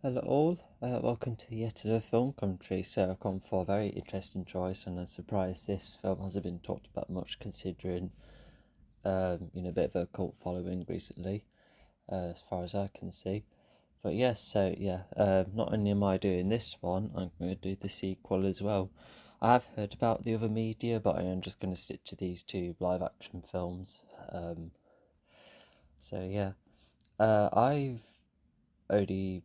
Hello all, welcome to yet another film commentary. So I've gone for a very interesting choice, and I'm surprised this film hasn't been talked about much, considering a bit of a cult following recently, as far as I can see. But yes, not only am I doing this one, I'm going to do the sequel as well. I have heard about the other media, but I am just going to stick to these two live action films. Um, I've only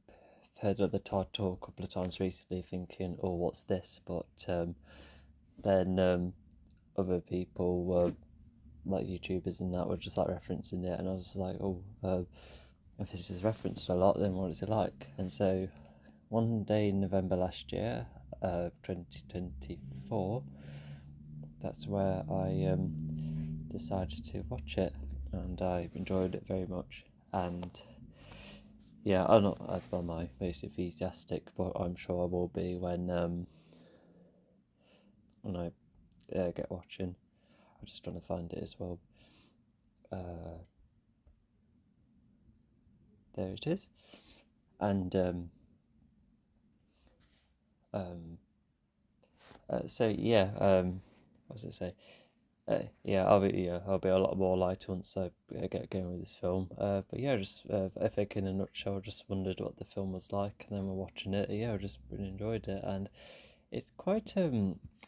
heard of the title a couple of times recently, thinking, "Oh, what's this?" But then other people were like YouTubers and that were just like referencing it, and I was like, "Oh, if this is referenced a lot, then what is it like?" And so one day in November last year, 2024, that's where I decided to watch it, and I enjoyed it very much. And yeah, I'm not my most enthusiastic, but I'm sure I will be when I get watching. I'm just trying to find it as well. Uh, there it is. And um, so yeah, what does it say? I'll be a lot more light once I get going with this film. But yeah, just I think in a nutshell, I just wondered what the film was like, and then we're watching it. Yeah, I just really enjoyed it, and it's quite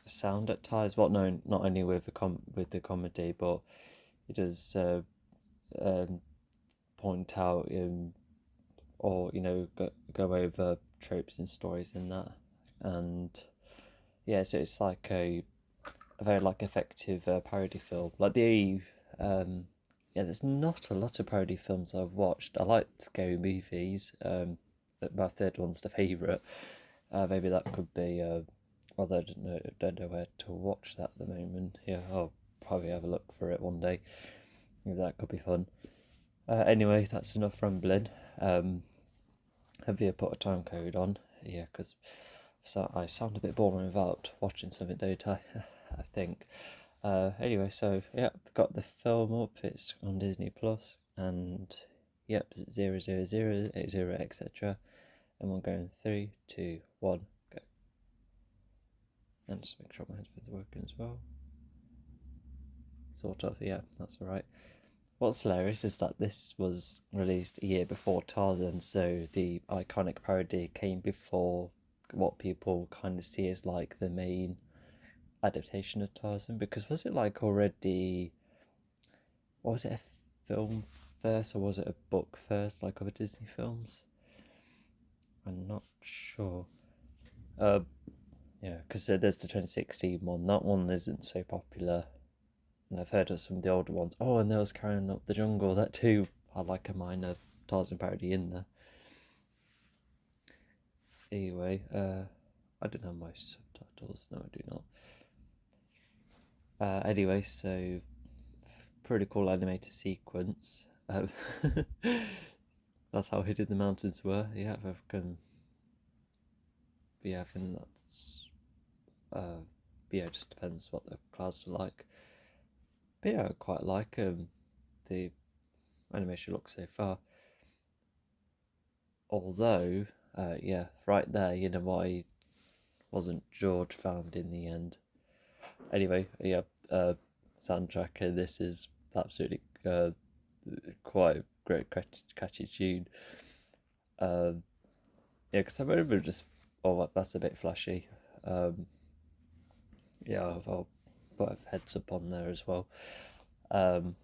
sound at times. Well, no, not only with the comedy, but it does um, point out or go over tropes and stories in that, and yeah, so it's like a very like effective parody film. Like there's not a lot of parody films I've watched. I like scary movies. My third one's the favourite. Maybe that could be. Although I don't know where to watch that at the moment. Yeah, I'll probably have a look for it one day. Maybe that could be fun. Anyway, that's enough rambling. Um, have you put a time code on? Yeah, because I sound a bit boring without watching something, don't I? I think. Anyway, so yeah, got the film up. It's on Disney Plus, and yep, 00080, etc. And we're going 3, 2, 1, go. And just make sure my headphones are working as well. Sort of, yeah, that's alright. What's hilarious is that this was released a year before Tarzan, so the iconic parody came before what people kind of see as like the main adaptation of Tarzan. Because was it like already, was it a film first or was it a book first, like other Disney films? I'm not sure. Uh, yeah, because there's the 2016 one. That one isn't so popular, and I've heard of some of the older ones. Oh, and there was Carrying Up the Jungle. That too had like a minor Tarzan parody in there. Anyway, I don't have my subtitles. No, I do not. Anyway, so pretty cool animated sequence. That's how hidden the mountains were. Yeah, I've can. Yeah, I think that's. Yeah, it just depends what the clouds are like. But yeah, I quite like the animation look so far. Although, yeah, right there, you know why wasn't George found in the end. Anyway, yeah, soundtrack, and this is absolutely quite a great catchy tune. Um, yeah, because I remember just, oh, that's a bit flashy. Um, yeah, I'll put a heads up on there as well. Um,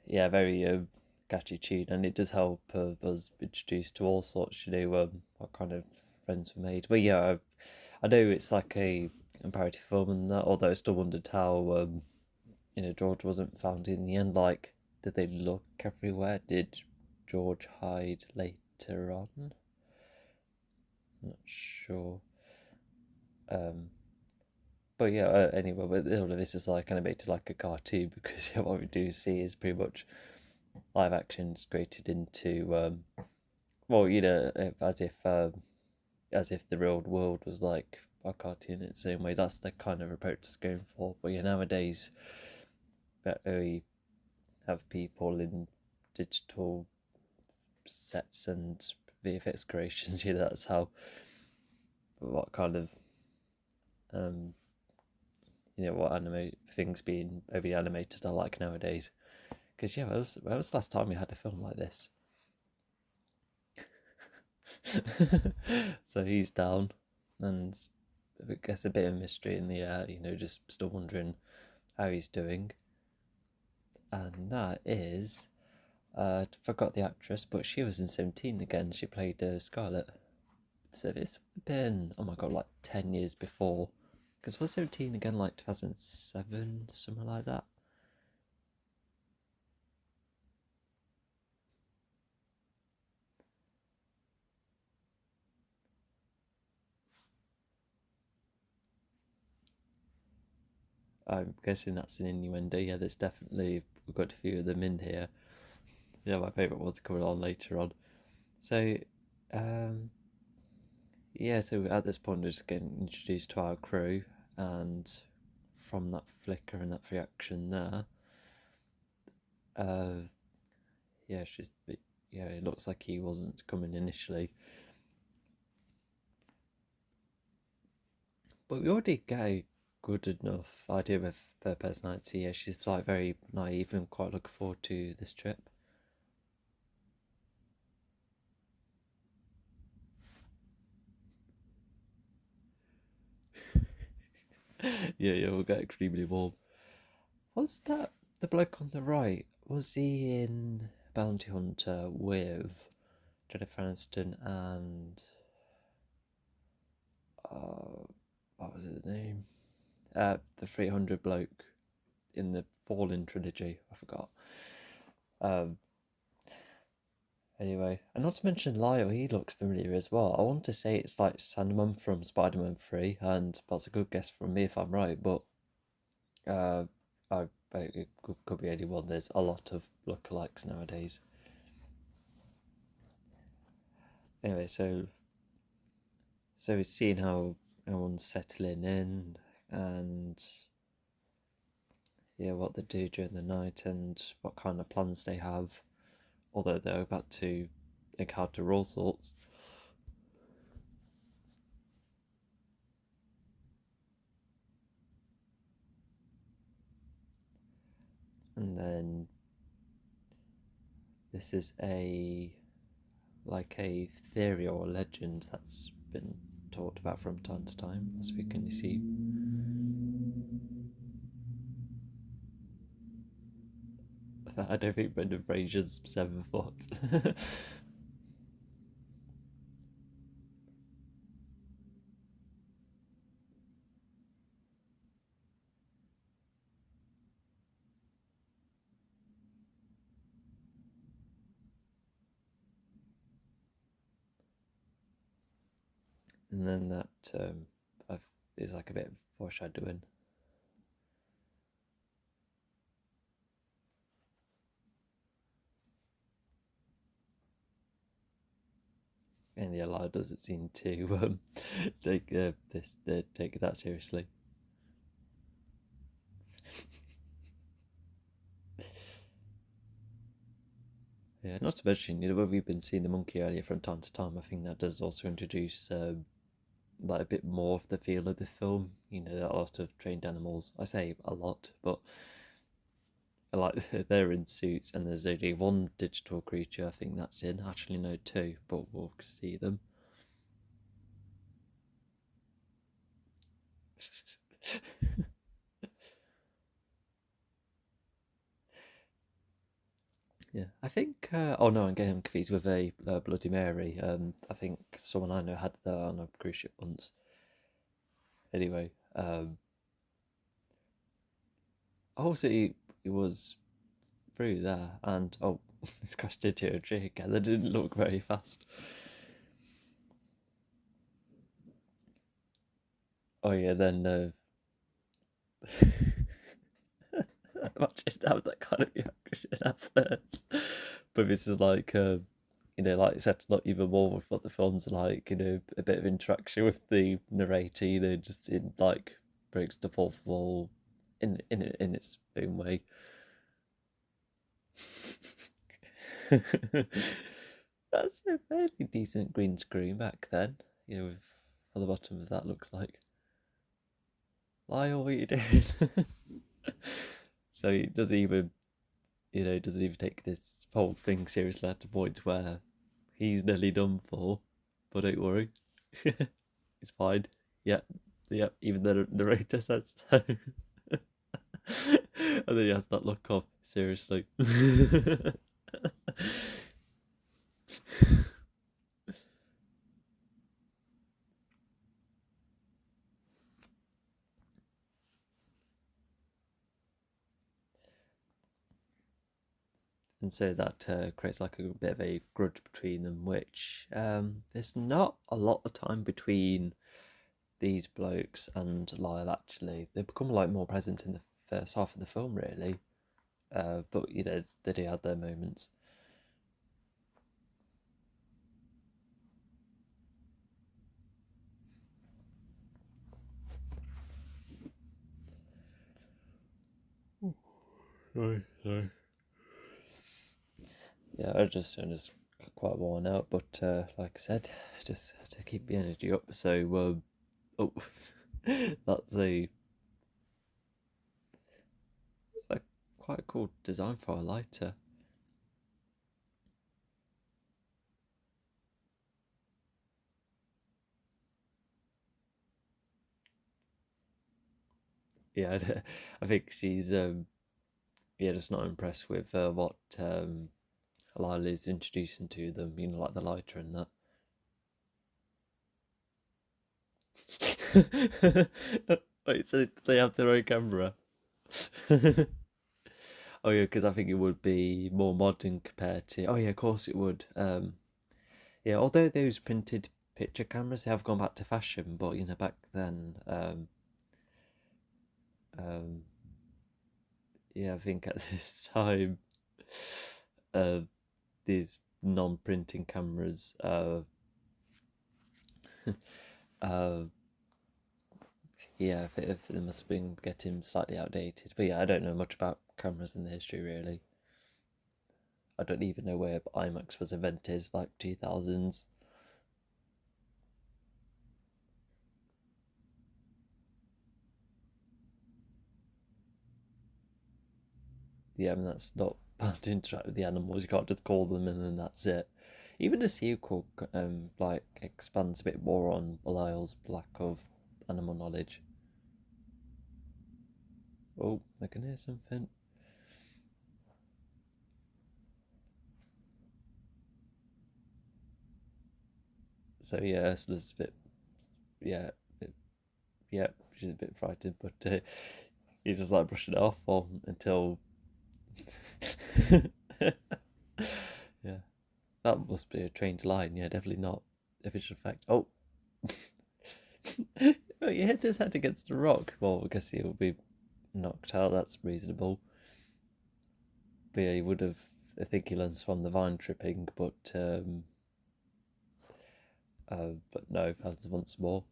yeah, very catchy tune, and it does help us introduced to all sorts. What kind of friends were made. But yeah, I know it's like a comparative film, and that. Although I still wondered how George wasn't found in the end. Like, did they look everywhere? Did George hide later on? Not sure. Um, but yeah, anyway, but all of this is like animated like a cartoon because yeah, what we do see is pretty much live action created into well, as if the real world was like a cartoon in its own way. That's the kind of approach it's going for. But yeah, nowadays we have people in digital sets and VFX creations. You know, that's how what kind of um what anime things being overly animated I like nowadays. Because yeah, when was the last time we had a film like this? So he's down, and I guess a bit of mystery in the air. Just still wondering how he's doing. And that is, forgot the actress, but she was in 17 again. She played Scarlet. So it's been, oh my god, like 10 years before. Because was 17 again like 2007, something like that? I'm guessing that's an innuendo. Yeah, there's definitely, we've got a few of them in here. Yeah, my favourite one's coming on later on. So, um, yeah, so at this point, we're just getting introduced to our crew, and from that flicker and that reaction there, uh, yeah, yeah, it looks like he wasn't coming initially. But we already get a good enough idea of her personality. Yeah, she's like very naive and quite looking forward to this trip. Yeah, yeah, we'll get extremely warm. Was that the bloke on the right? Was he in Bounty Hunter with Jennifer Aniston and what was his name? The 300 bloke in the Fallen trilogy. I forgot. Um, Anyway, and not to mention Lyle, he looks familiar as well. I want to say it's like Sandman from Spider-Man 3, and that's a good guess from me if I'm right, but uh, it could be anyone. There's a lot of lookalikes nowadays. Anyway, so we're seeing how everyone's settling in, and yeah, what they do during the night and what kind of plans they have. Although they're about to encounter all sorts. And then this is a theory or a legend that's been talked about from time to time, as we can see. I don't think Brendan Fraser's 7 foot. And then that is like a bit of foreshadowing. And yeah, Lara doesn't seem to take take that seriously. Yeah, not to mention, when we've been seeing the monkey earlier from time to time, I think that does also introduce like a bit more of the feel of the film. A lot of trained animals. I say a lot, but like they're in suits, and there's only one digital creature. I think that's in. Actually, no, two, but we'll see them. Yeah, I think. Oh no, I'm getting confused with a Bloody Mary. I think someone I know had that on a cruise ship once. Anyway, also he was through there, and oh, it's crashed into a tree again. That didn't look very fast. Oh yeah, then imagine having that kind of reaction at first. But this is like, like setting up even more with what the film's like, a bit of interaction with the narrator, just in like breaks the fourth wall in its own way. That's a fairly decent green screen back then. With on the bottom of that looks like. Lyle, what are you doing? So he doesn't even, doesn't even take this whole thing seriously at the point where he's nearly done for. But don't worry, it's fine. Yep, yep. Even the narrator says so. And then he has that look of seriously. And so that creates like a bit of a grudge between them, which there's not a lot of time between these blokes and Lyle. Actually, they become like more present in the first half of the film, really. But they do have their moments. Sorry, sorry. Yeah, I just quite worn out, but like I said, just had to keep the energy up. So, oh, that's a quite a cool design for a lighter. Yeah, I think she's just not impressed with what Lyle is introducing to them. Like the lighter and that. Wait, so they have their own camera? Oh yeah, because I think it would be more modern compared to. Oh yeah, of course it would. Yeah, although those printed picture cameras have gone back to fashion, but back then, um, yeah, I think at this time, uh, these non-printing cameras, uh, yeah, if they must have been getting slightly outdated. But yeah, I don't know much about cameras in the history really. I don't even know where IMAX was invented, like 2000s. Yeah, I mean that's not bound to interact with the animals. You can't just call them and then that's it. Even the sequel, like expands a bit more on Lyle's lack of animal knowledge. Oh, I can hear something. So yeah, Ursula's a bit, yeah, yeah, she's a bit frightened, but you just like brushing it off until, yeah, that must be a trained line. Yeah, definitely not a visual effect. Oh, oh, you hit his head against the rock. Well, I guess he'll be knocked out. That's reasonable. But yeah, he would have. I think he learns from the vine tripping, but no, happens once more.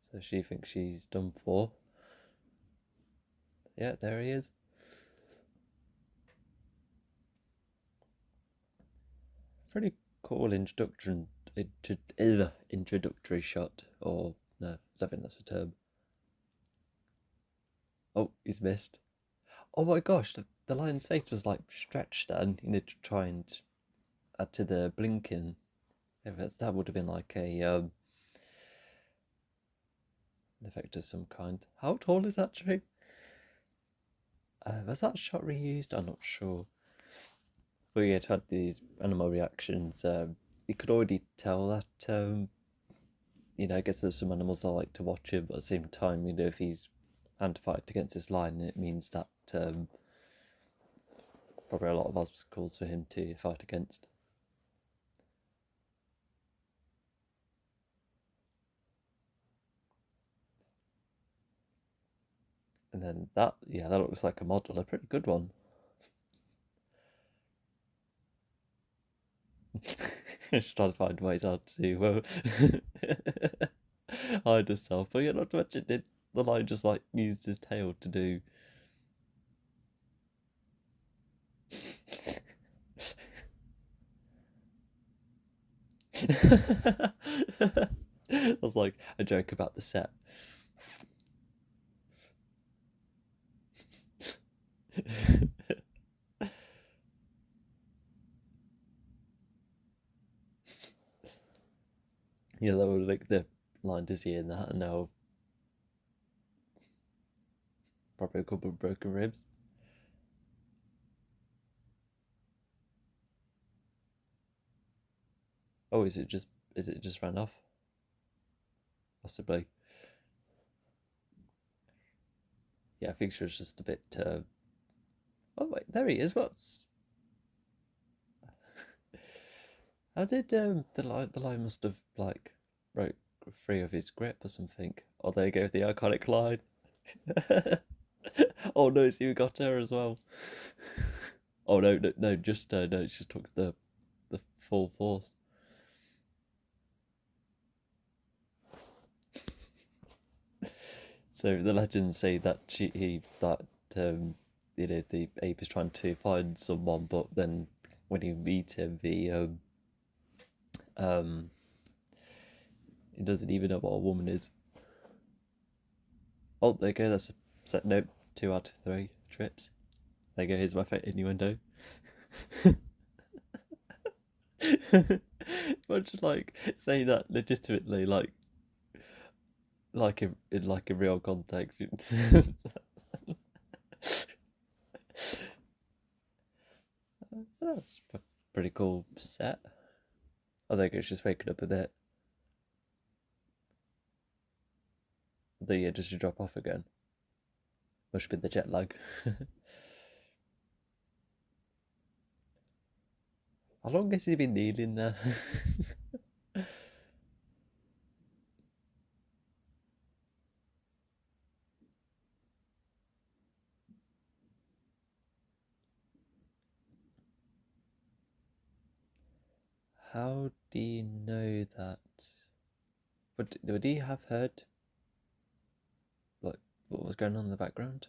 So she thinks she's done for. Yeah, there he is. Pretty cool introductory shot. Or no, I don't think that's a term. Oh, he's missed. Oh my gosh, the lion's face was like stretched then, to try and add to the blinking. That would have been like an effect of some kind. How tall is that tree? Was that shot reused? I'm not sure. But yeah, it had these animal reactions. You could already tell that I guess there's some animals that like to watch him, but at the same time, if he's hand to fight against this lion, it means that probably a lot of obstacles for him to fight against. And then that looks like a model, a pretty good one. Just trying to find ways how to hide herself. But yeah, not to mention, did the lion just like used his tail to do? That was like a joke about the set. Yeah, that would like the line dizzy in that, and now probably a couple of broken ribs. Oh, is it just ran off? Possibly. Yeah, I think she was just a bit. Oh wait, there he is. What's how did the lion must have like broke free of his grip or something? Or they gave the iconic line. Oh no, see we got her as well. Oh no, no, no, just no, it just took the full force. So the legends say that that um the ape is trying to find someone, but then when you meet him, the um he doesn't even know what a woman is. Oh, there you go. That's a set note. 2 out of 3 trips. There you go. Here's my fate innuendo. But just like say that legitimately, like in real context. That's a pretty cool set. I think it's just waking up a bit. The just to drop off again. Must have been the jet lag. How long has he been kneeling there? How do you know that? Would he have heard like what was going on in the background?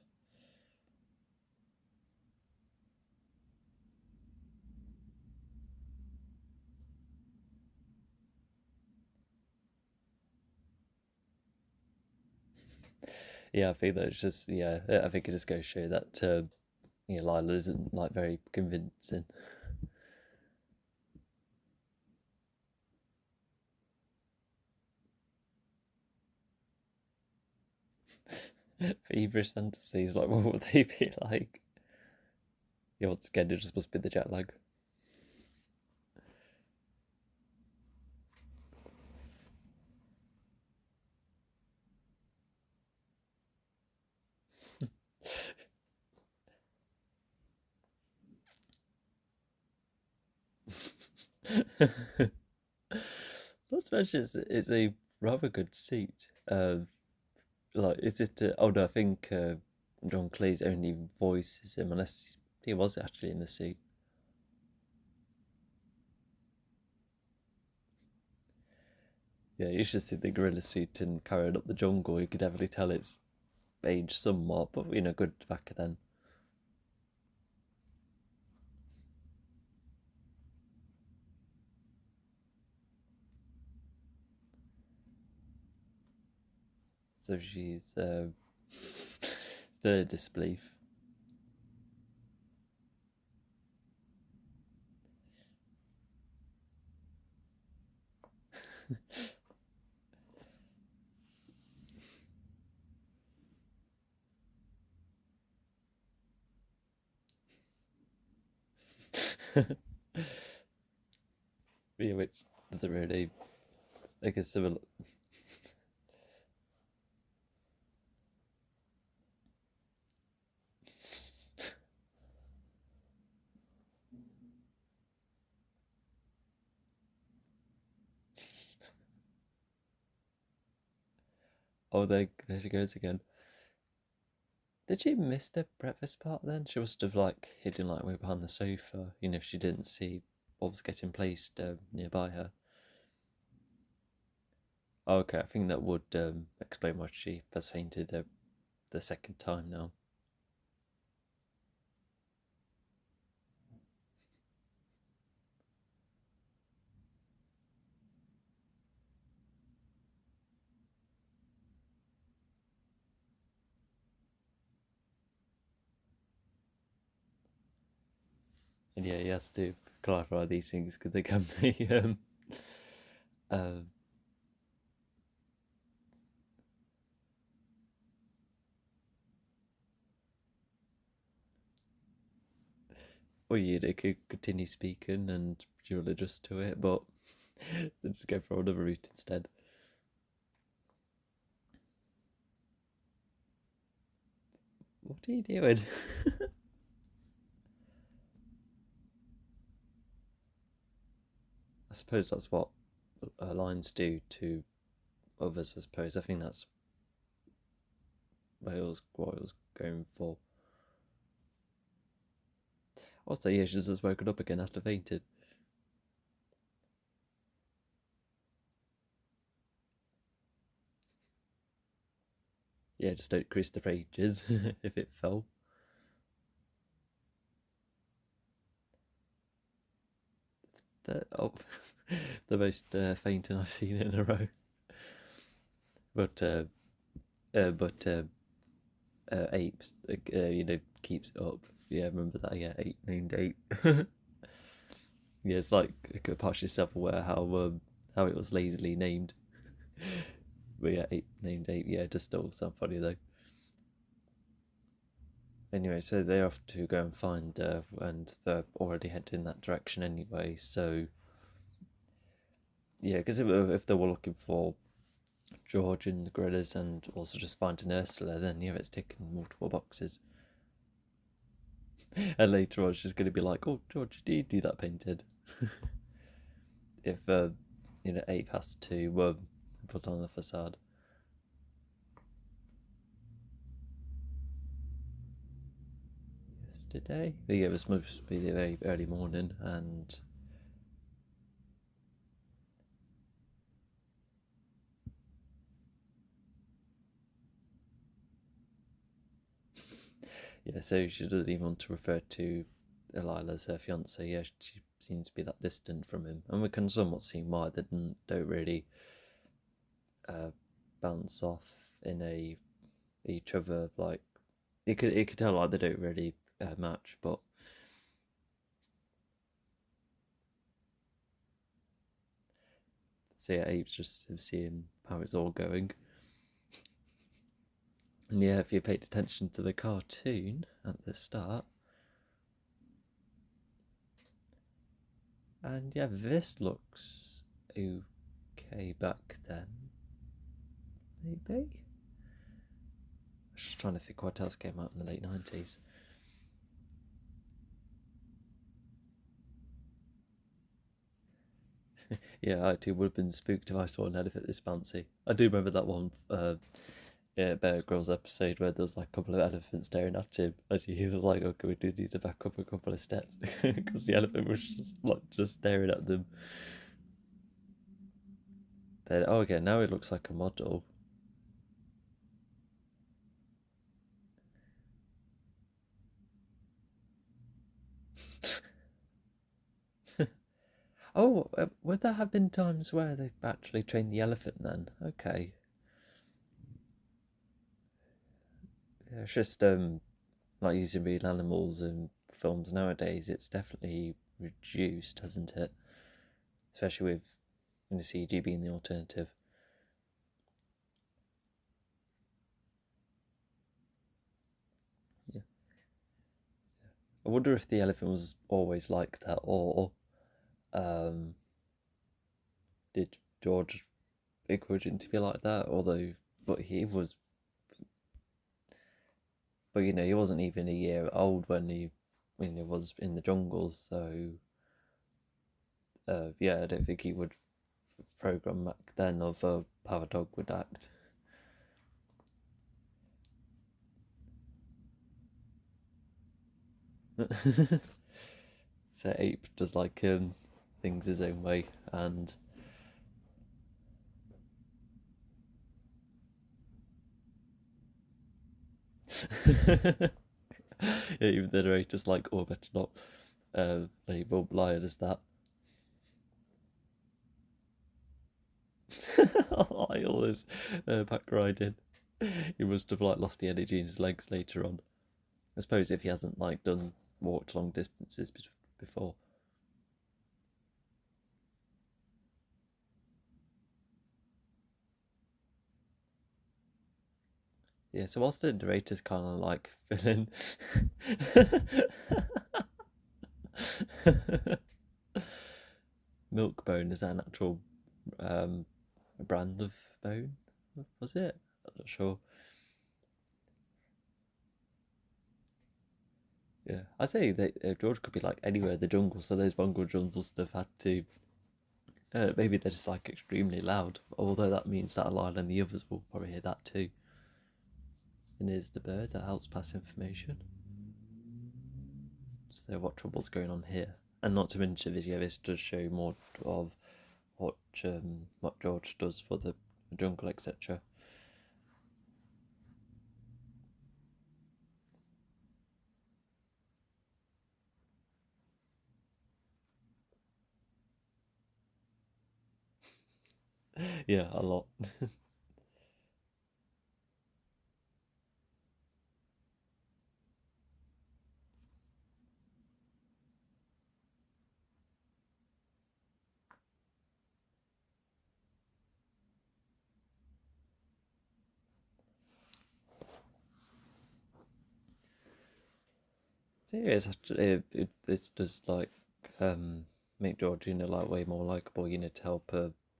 Yeah, I think that's just yeah. I think it just goes to show that Lila isn't like very convincing. Feverish fantasies, like what would they be like? Yeah, once again, it just must be the jet lag. Not to mention, it's a rather good seat. Like, is it? Oh no, I think John Cleese only voices him unless he was actually in the seat. Yeah, you should see the gorilla suit in Carrying Up the Jungle. You could definitely tell it's aged somewhat, but good back then. So she's still in disbelief. Yeah, which doesn't really like a similar. Oh, there she goes again. Did she miss the breakfast part then? She must have like hidden like way behind the sofa, if she didn't see what was getting placed nearby her. Oh, okay, I think that would explain why she has fainted the second time now. And yeah, he has to clarify these things because they can be um, or yeah, they could continue speaking and you'll adjust to it, but they just go for another route instead. What are you doing? I suppose that's what lines do to others. I suppose I think that's what it was going for. Also, yeah, she's just woken up again after fainting. Yeah, just don't crease the pages if it fell. Oh, the most fainting I've seen in a row. But but apes, keeps it up. Yeah, remember that? Yeah, ape named ape. Yeah, it's like partially self-aware how it was lazily named. But yeah, ape named ape. Yeah, just still sound funny though. Anyway, so they're off to go and find and they're already headed in that direction anyway. So yeah, because if they were looking for George and the gorillas and also just finding Ursula, then yeah, it's ticking multiple boxes. And later on, she's going to be like, "Oh, George, did you do that painted?" If Ape has to put on the facade. Yesterday, but yeah, it was supposed to be the very early morning, and yeah, so she doesn't even want to refer to Elila as her fiance. Yeah, she seems to be that distant from him, and we can somewhat see why they don't really uh, bounce off in each other. Like you could tell like they don't really match, but so yeah, Abe's just seeing how it's all going. And yeah, if you paid attention to the cartoon at the start, and yeah, this looks okay back then. Maybe. I was just trying to think what else came out in the late 90s. Yeah, I too would have been spooked if I saw an elephant this bouncy. I do remember that one Bear Grylls episode where there's like a couple of elephants staring at him, and he was like, "Okay, we do need to back up a couple of steps," because the elephant was just staring at them. Then oh, okay, now it looks like a model. Oh, would there have been times where they've actually trained the elephant then? Okay. Yeah, it's just like using real animals in films nowadays, it's definitely reduced, hasn't it? Especially with CG being the alternative. Yeah. I wonder if the elephant was always like that, or um, did George encourage him to be like that? Although, but he was, but he wasn't even a year old when he was in the jungle. So, yeah, I don't think he would program back then of how a dog would act. So Ape does like things his own way, and yeah, even the narrator's like, "Oh, better not label Lion as that." I always back riding. He must have like lost the energy in his legs later on. I suppose if he hasn't like done walked long distances before. Yeah, so whilst the narrator's kind of like filling. Milk bone, is that an actual um, brand of bone? Was it? I'm not sure. Yeah, I say that George could be like anywhere in the jungle, so those Mongol drums must have had to. Maybe they're just like extremely loud, although that means that Lyle and the others will probably hear that too. And here's the bird that helps pass information. So, what trouble's going on here? And not to mention this, yeah, this does show more of what George does for the jungle, etc. Yeah, a lot. So yeah, it's actually, it does like um, make George, like way more likable, to help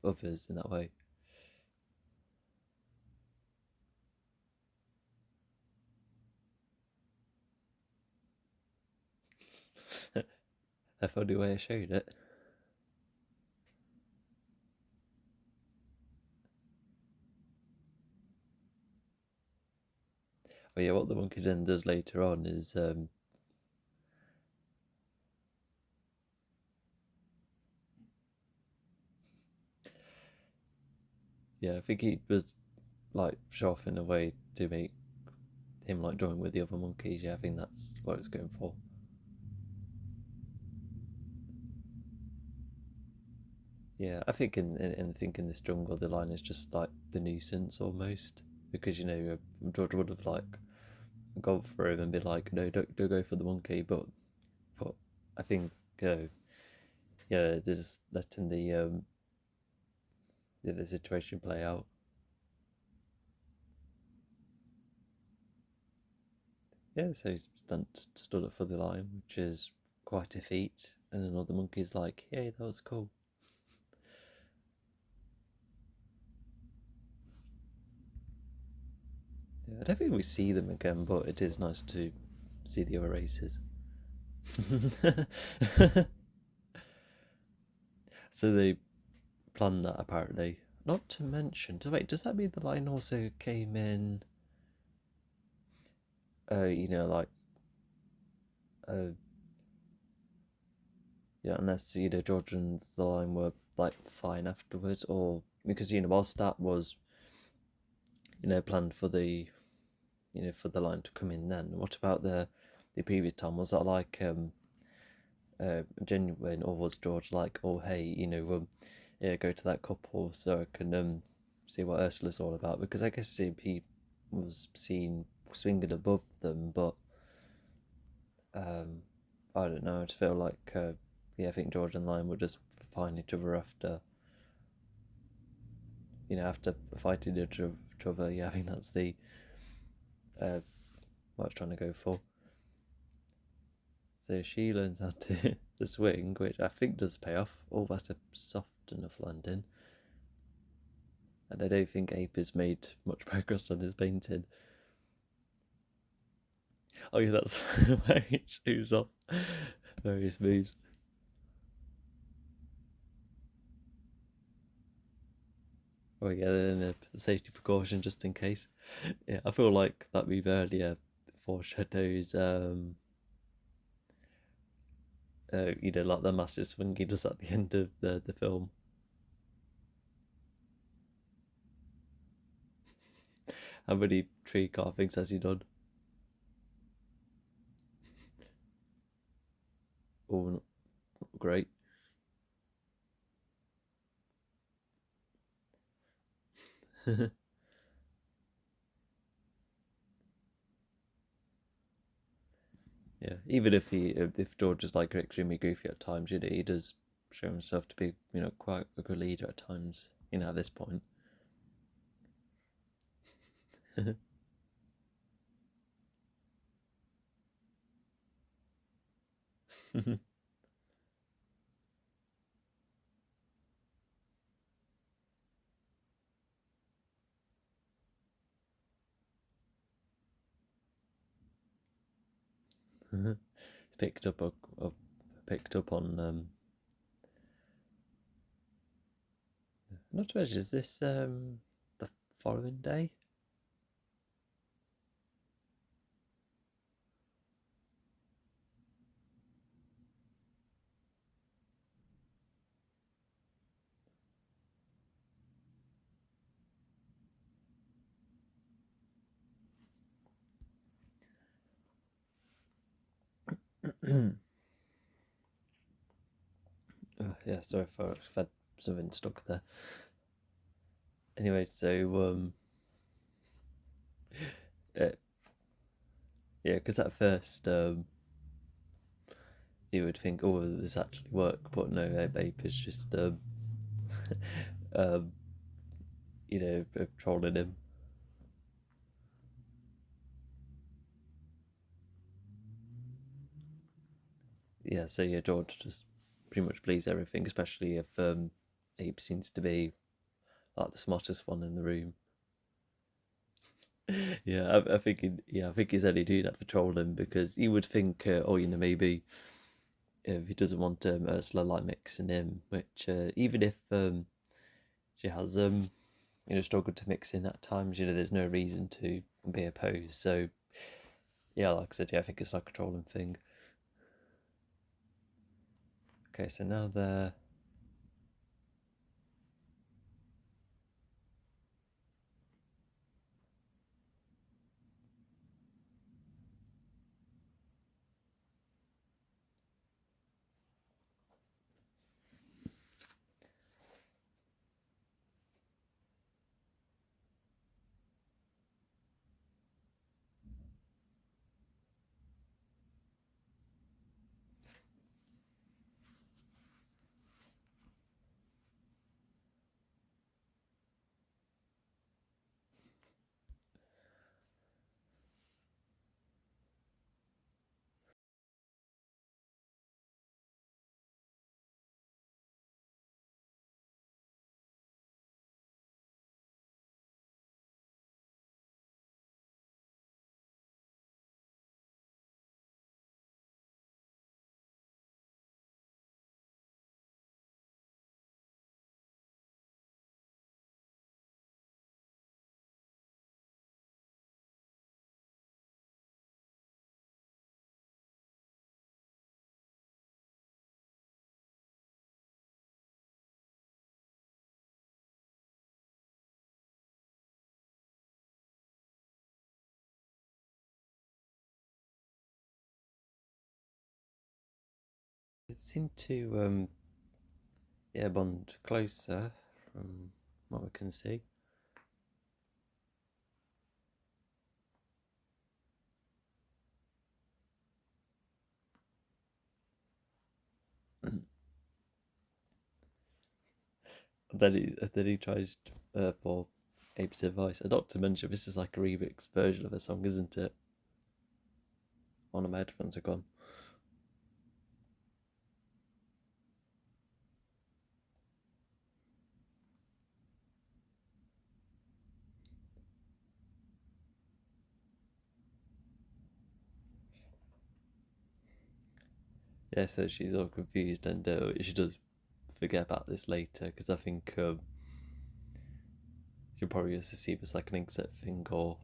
others in that way. A funny way I showed it. But yeah, what the monkey then does later on is yeah, I think he was like show off in a way to make him like join with the other monkeys. Yeah, I think that's what it's going for. Yeah, I think in this jungle, the line is just like the nuisance almost, because George would have like gone for him and be like, no, don't go for the monkey, but I think yeah, they're just letting the situation play out. Yeah, so he's stood up for the lion, which is quite a feat, and another monkey's like, "Yay, that was cool." Yeah, I don't think we see them again, but it is nice to see the other races. So they planned that apparently. Not to mention, wait, does that mean the lion also came in? Like uh, yeah, unless George and the lion were like fine afterwards, or because whilst that was planned for the line to come in. Then what about the previous time? Was that like genuine, or was George like, oh hey, yeah, go to that couple so I can see what Ursula's all about? Because I guess he was seen swinging above them, but um, I don't know. I just feel like yeah, I think George and Lion would just find each other after fighting each other. Yeah, I think that's the what I was trying to go for. So she learns how to the swing, which I think does pay off. Oh, that's a soft enough landing. And I don't think Ape has made much progress on his painting. Oh yeah, that's where he shoes off. Very smooth. Oh yeah, then a safety precaution just in case. Yeah, I feel like that move earlier foreshadows like the massive swing he does at the end of the film. How many tree carvings has he done? Oh, not great. Yeah, even if George is like extremely goofy at times, he does show himself to be quite a good leader at times. At this point. It's picked up on. Not to mention, is this the following day? Yeah, sorry if I've had something stuck there. Anyway, so uh, yeah, because at first you would think, oh, will this actually work? But no, Ape is just um, trolling him. Yeah, so yeah, George just pretty much believes everything, especially if Ape seems to be like the smartest one in the room. Yeah, I think he's only doing that for trolling because you would think, maybe if he doesn't want Ursula like mixing in, which even if she has struggled to mix in at times, there's no reason to be opposed. So yeah, like I said, yeah, I think it's like a trolling thing. Okay, so now they're it seemed to bond closer from what we can see. Then he tries for Ape's advice. A doctor mentioned this is like a remix version of a song, isn't it? One of my headphones are gone. Yeah, so she's all confused, and she does forget about this later because I think she'll probably just assume it's like an exit thing, or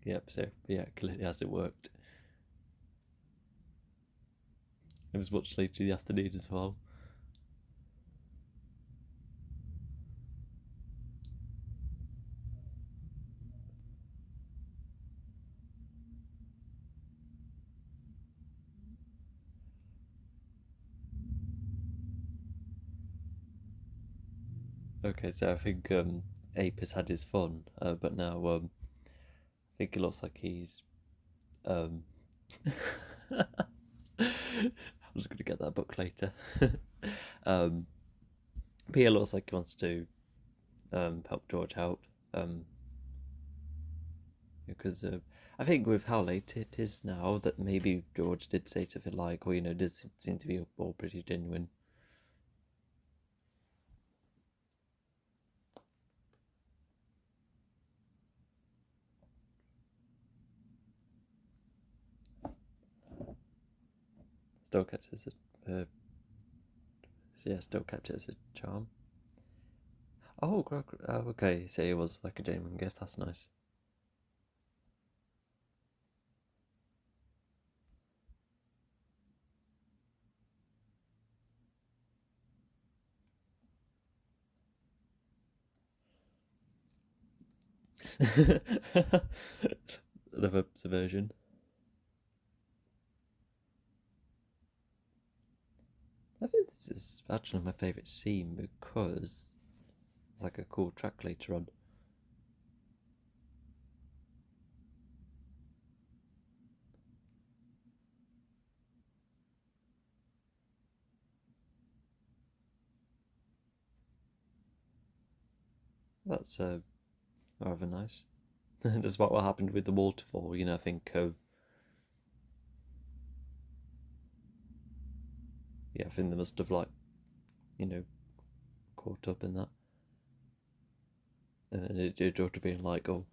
yep. So yeah, clearly hasn't worked. It was much later in the afternoon as well. Okay, so I think Ape has had his fun, but now I think it looks like he's um. I was gonna get that book later. um, but yeah, it looks like he wants to help George out. Um, because I think with how late it is now, that maybe George did say something like, or does seem to be all pretty genuine. Still kept it as a, yeah, still kept it as a charm. Oh, okay. So it was like a genuine gift. That's nice. Another subversion. I think this is actually my favourite scene because it's like a cool track later on. That's rather nice. Despite what happened with the waterfall, I think yeah, I think they must have like you know caught up in that, and it ought to be like, oh,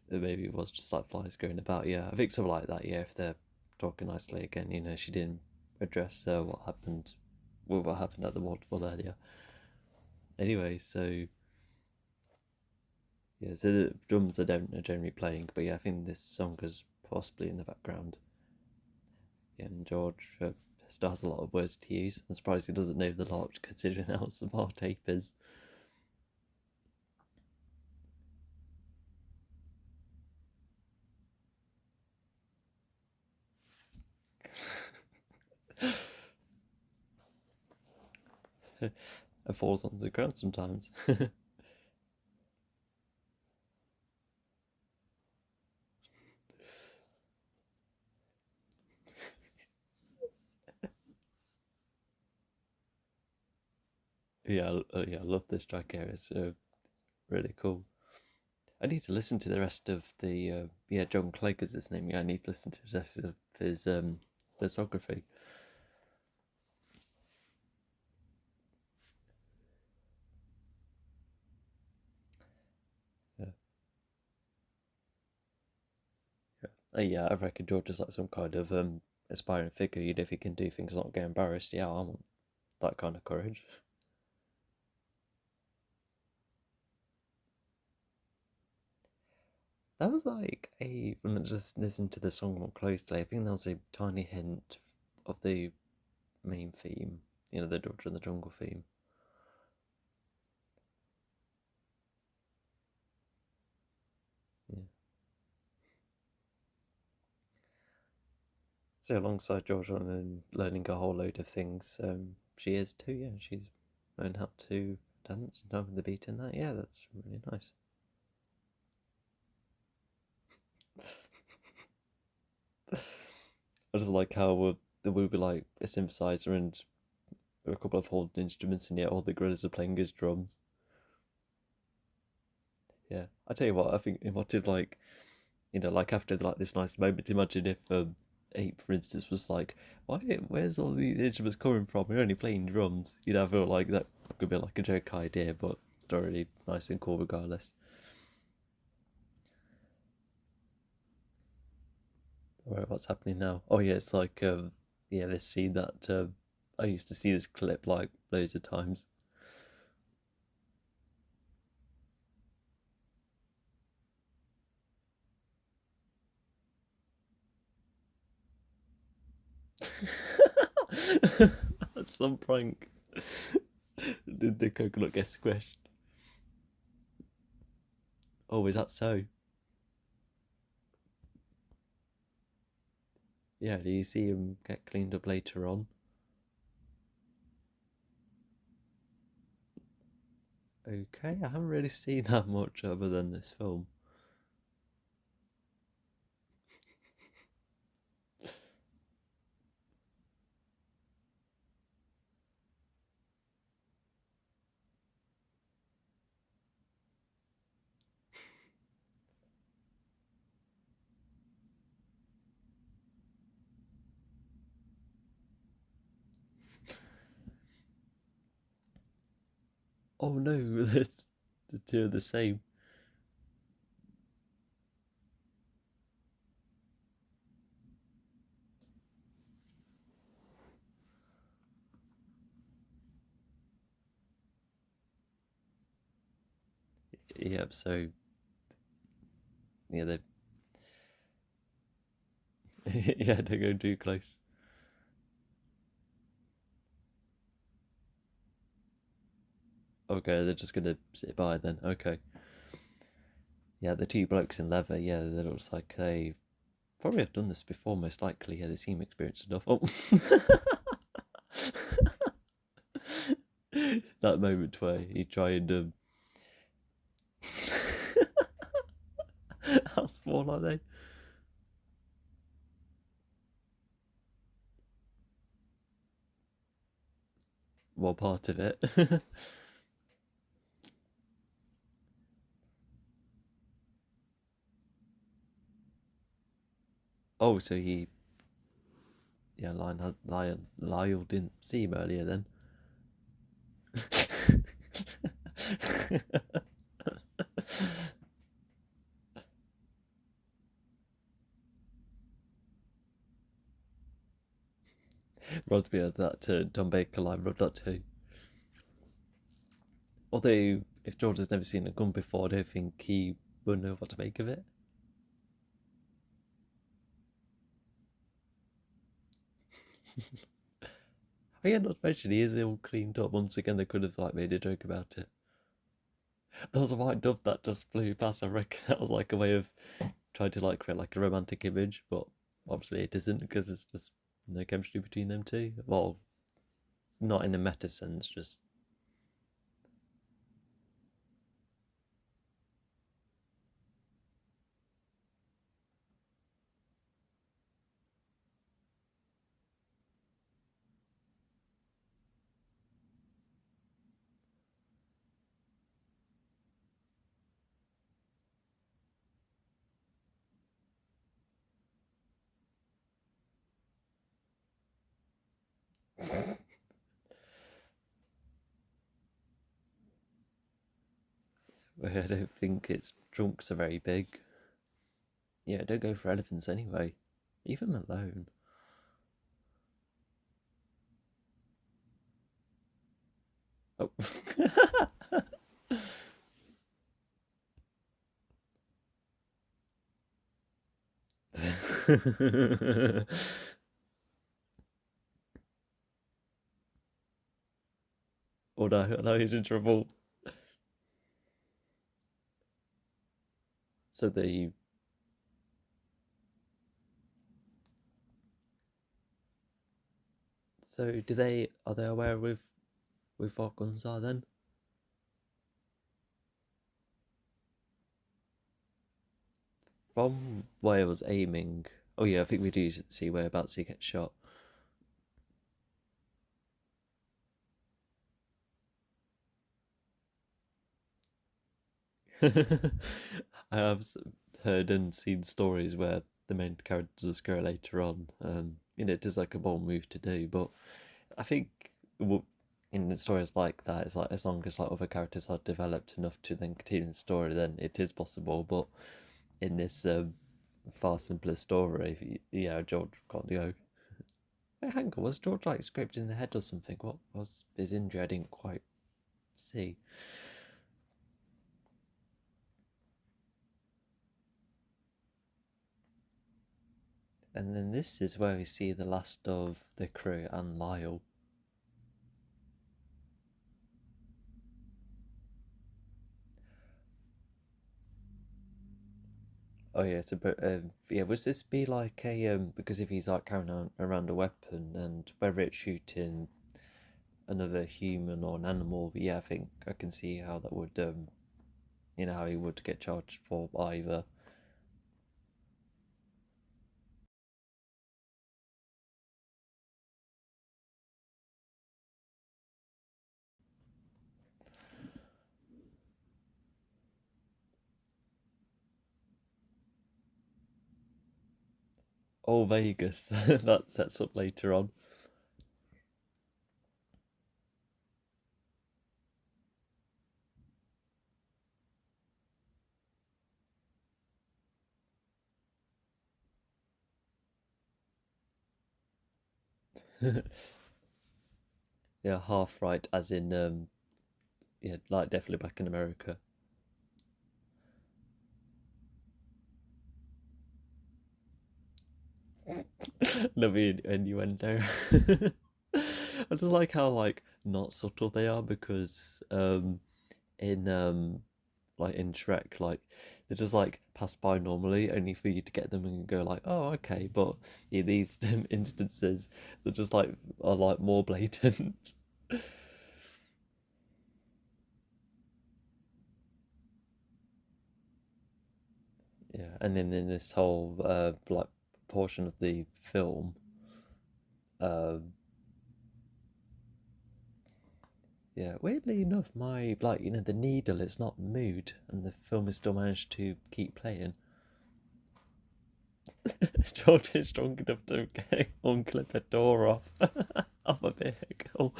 maybe it was just like flies going about. Yeah, I think something like that. Yeah, if they're talking nicely again, she didn't address what happened at the waterfall earlier. Anyway, so yeah, so the drums are generally playing, but yeah, I think this song is possibly in the background. Yeah, and George still has a lot of words to use. I'm surprised he doesn't know the lot, considering how smart tape is. And falls onto the ground sometimes. Yeah, yeah, I love this track here. It's really cool. I need to listen to the rest of the yeah, John Clegg is his name. Yeah, I need to listen to the rest of his discography. Yeah, yeah, yeah. I reckon George is like some kind of aspiring figure. If he can do things, not get embarrassed. Yeah, I want that kind of courage. That was like when I just listened to the song more closely, I think there was a tiny hint of the main theme, the Daughter in the Jungle theme. Yeah. So alongside George and learning a whole load of things, she is too. Yeah, she's learned how to dance and time the beat in that. Yeah, that's really nice. I just like how there will be like a synthesizer and a couple of holding instruments, and yet all the gorillas are playing his drums. Yeah, I tell you what, I think what if like like after like this nice moment, imagine if Ape, for instance, was like, "Why? Where's all these instruments coming from? We're only playing drums." I feel like that could be like a joke idea, but it's not really nice and cool regardless. Alright, what's happening now? Oh yeah, it's like yeah, this scene that I used to see this clip like loads of times. That's some prank. Did the coconut get squished? Oh, is that so? Yeah, do you see him get cleaned up later on? Okay, I haven't really seen that much other than this film. Oh no, that's the two are the same. Yep. So yeah, they yeah they go too close. Okay, they're just gonna sit by then. Okay. Yeah, the two blokes in leather. Yeah, they looks like they probably have done this before. Most likely, yeah, they seem experienced enough. Oh. That moment where he tried how small are they? Well, part of it. Oh, so he, yeah, Lyle didn't see him earlier then. Reminds me of that Tom Baker line, Rod that too. Although, if George has never seen a gun before, I don't think he would know what to make of it. I had not mentioned he is all cleaned up. Once again, they could have like made a joke about it. There was a white dove that just flew past. I reckon that was like a way of trying to like create like a romantic image, but obviously it isn't because it's just no chemistry between them two. Well, not in a meta sense, just I don't think its trunks are very big. Yeah, don't go for elephants anyway. Even alone. Oh. Oh no, no, he's in trouble. So the so do they are they aware with what guns are then? From where I was aiming. Oh yeah, I think we do see whereabouts he gets shot. I have heard and seen stories where the main character does go later on. It is like a bold move to do, but I think in stories like that, it's like as long as like other characters are developed enough to then continue the story, then it is possible. But in this far simpler story, yeah, George can't go. Hey, hang on, was George like scraped in the head or something? What was his injury? I didn't quite see. And then this is where we see the last of the crew and Lyle. Oh yeah, it's a bit. Yeah, was this be like a because if he's like carrying around a weapon and whether it's shooting another human or an animal. But yeah, I think I can see how that would how he would get charged for either. Oh, Vegas, that sets up later on. Yeah, half right, as in yeah, like definitely back in America. Love the innuendo. I just like how like not subtle they are because in like in Shrek, like they just like pass by normally, only for you to get them and go like, oh okay. But in these instances, they're just like are like more blatant. Yeah, and then in this whole like portion of the film, um, yeah, weirdly enough, my like the needle is not moved, and the film is still managed to keep playing. George is strong enough to unclip a door off of a vehicle.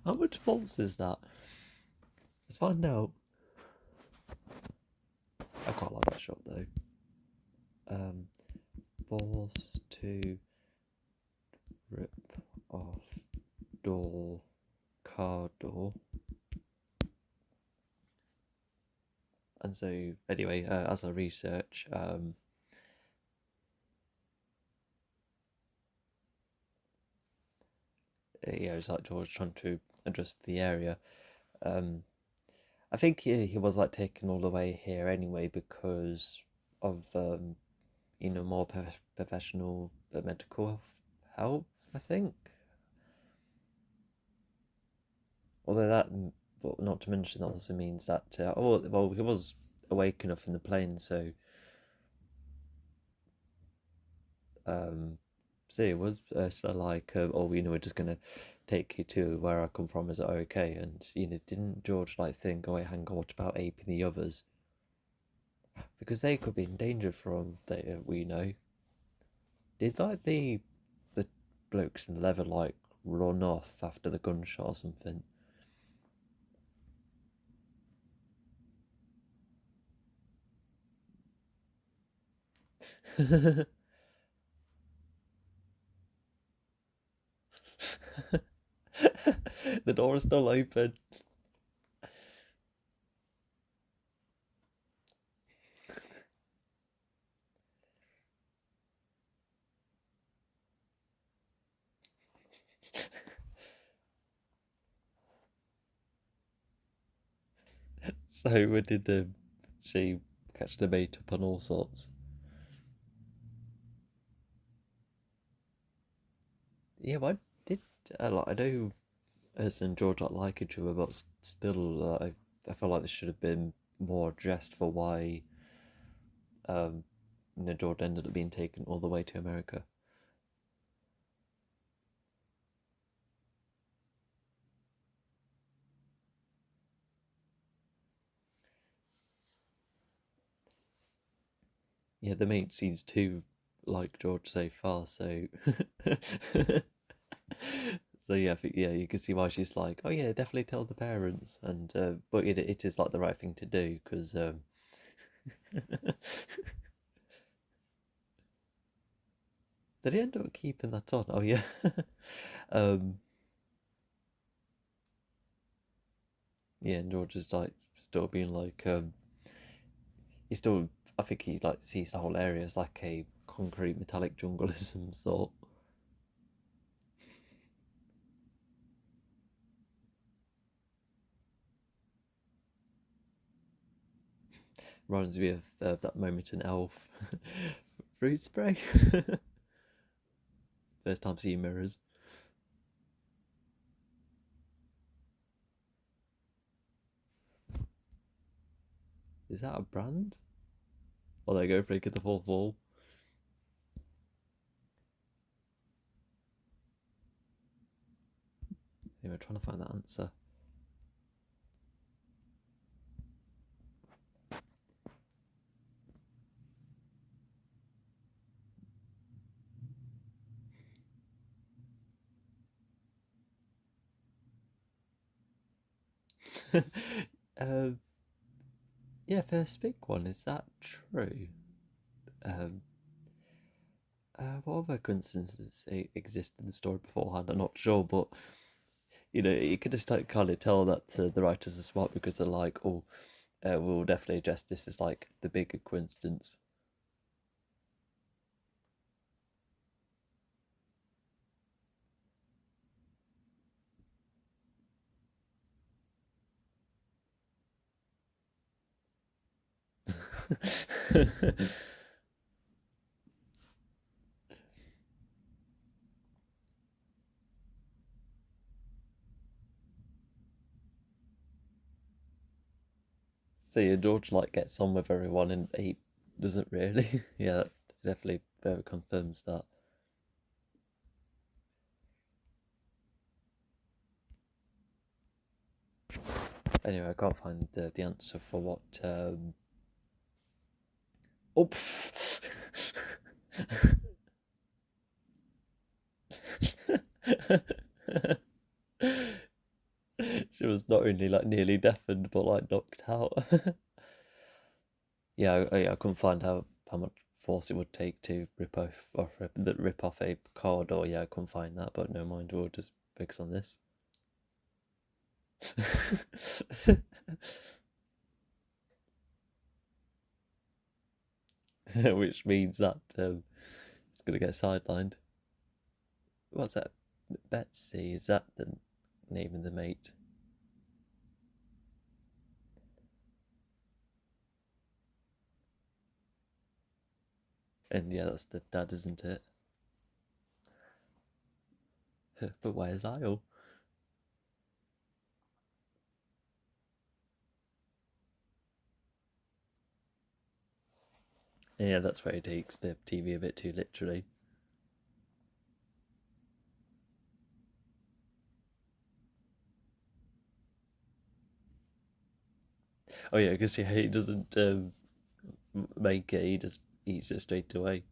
How much force is that? Let's find out. I quite like that shot though. Um, Force to rip off door, car door. And so, anyway, as I research, yeah, it's like George trying to adjust the area. Um, I think he was like taken all the way here anyway because of more professional medical help. I think, although that, but not to mention that also means that oh well, he was awake enough in the plane, so um, so it was so like oh we're just gonna take you to where I come from. Is it okay? And didn't George like think, oh wait, hang on, what about aping the others? Because they could be in danger from the we know. Did like the blokes in leather like run off after the gunshot or something? The door is still open. So we did she catch debate up on all sorts? Yeah, but I did like I know us and George like each other, but still, I feel like this should have been more addressed for why George ended up being taken all the way to America. Yeah, the mate seems too like George so far, so so yeah, I think yeah, you can see why she's like, oh yeah, definitely tell the parents, and but it is like the right thing to do because did he end up keeping that on? Oh yeah, um, yeah, and George is like still being like he still I think he like sees the whole area as like a concrete metallic jungle of some sort. Reminds me of that moment in Elf. Fruit spray. First time seeing mirrors. Is that a brand? Or they go breaking the fourth wall? Anyway, trying to find that answer. um, yeah, first big one. Is that true? Um, what other coincidences exist in the story beforehand? I'm not sure, but you could just like kind of tell that the writers are smart because they're like, oh, we'll definitely address this as like the bigger coincidence. So your George like gets on with everyone and he doesn't really. Yeah, that definitely further confirms that. Anyway, I can't find the answer for what. Oh, she was not only like nearly deafened but like knocked out. Yeah, I couldn't find how much force it would take to rip off a car door. Yeah, I couldn't find that, but no mind, we'll just focus on this. Which means that it's gonna get sidelined. What's that? Betsy, is that the name of the mate? And yeah, that's the dad, isn't it? But where's Isle? Yeah, that's where he takes the TV a bit too literally. Oh yeah, because he doesn't make it; he just eats it straight away.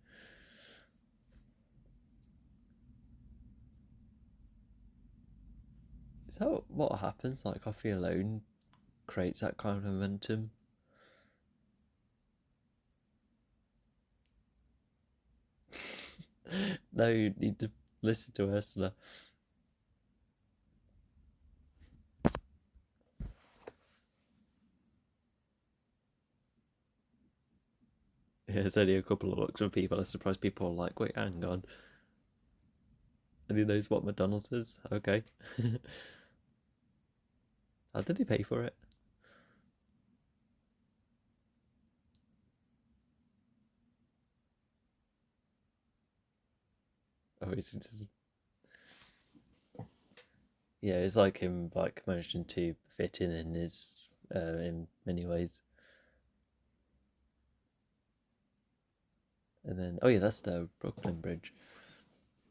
Is that what happens? Like coffee alone creates that kind of momentum. No, you need to listen to Ursula. Yeah, it's only a couple of looks from people. I'm surprised people are like, wait, hang on. And he knows what McDonald's is? Okay. How did he pay for it? Oh, he's just... Yeah, it's like him like managing to fit in his in many ways. And then, oh yeah, that's the Brooklyn Bridge,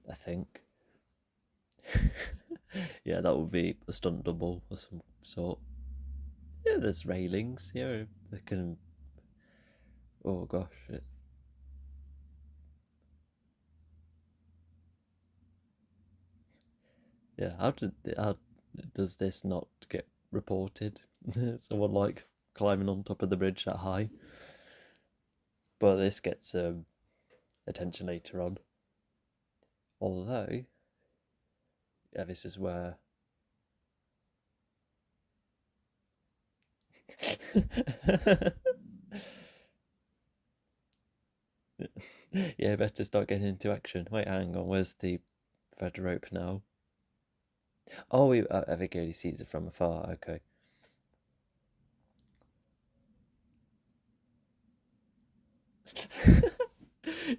I think. Yeah, that would be a stunt double of some sort. Yeah, there's railings. Yeah, they can. Oh gosh, yeah. How does this not get reported? Someone like climbing on top of the bridge that high. But this gets attention later on. Although, yeah, this is where. Yeah, better start getting into action. Wait, hang on. Where's the red rope now? Oh, I think he only sees it from afar. Okay.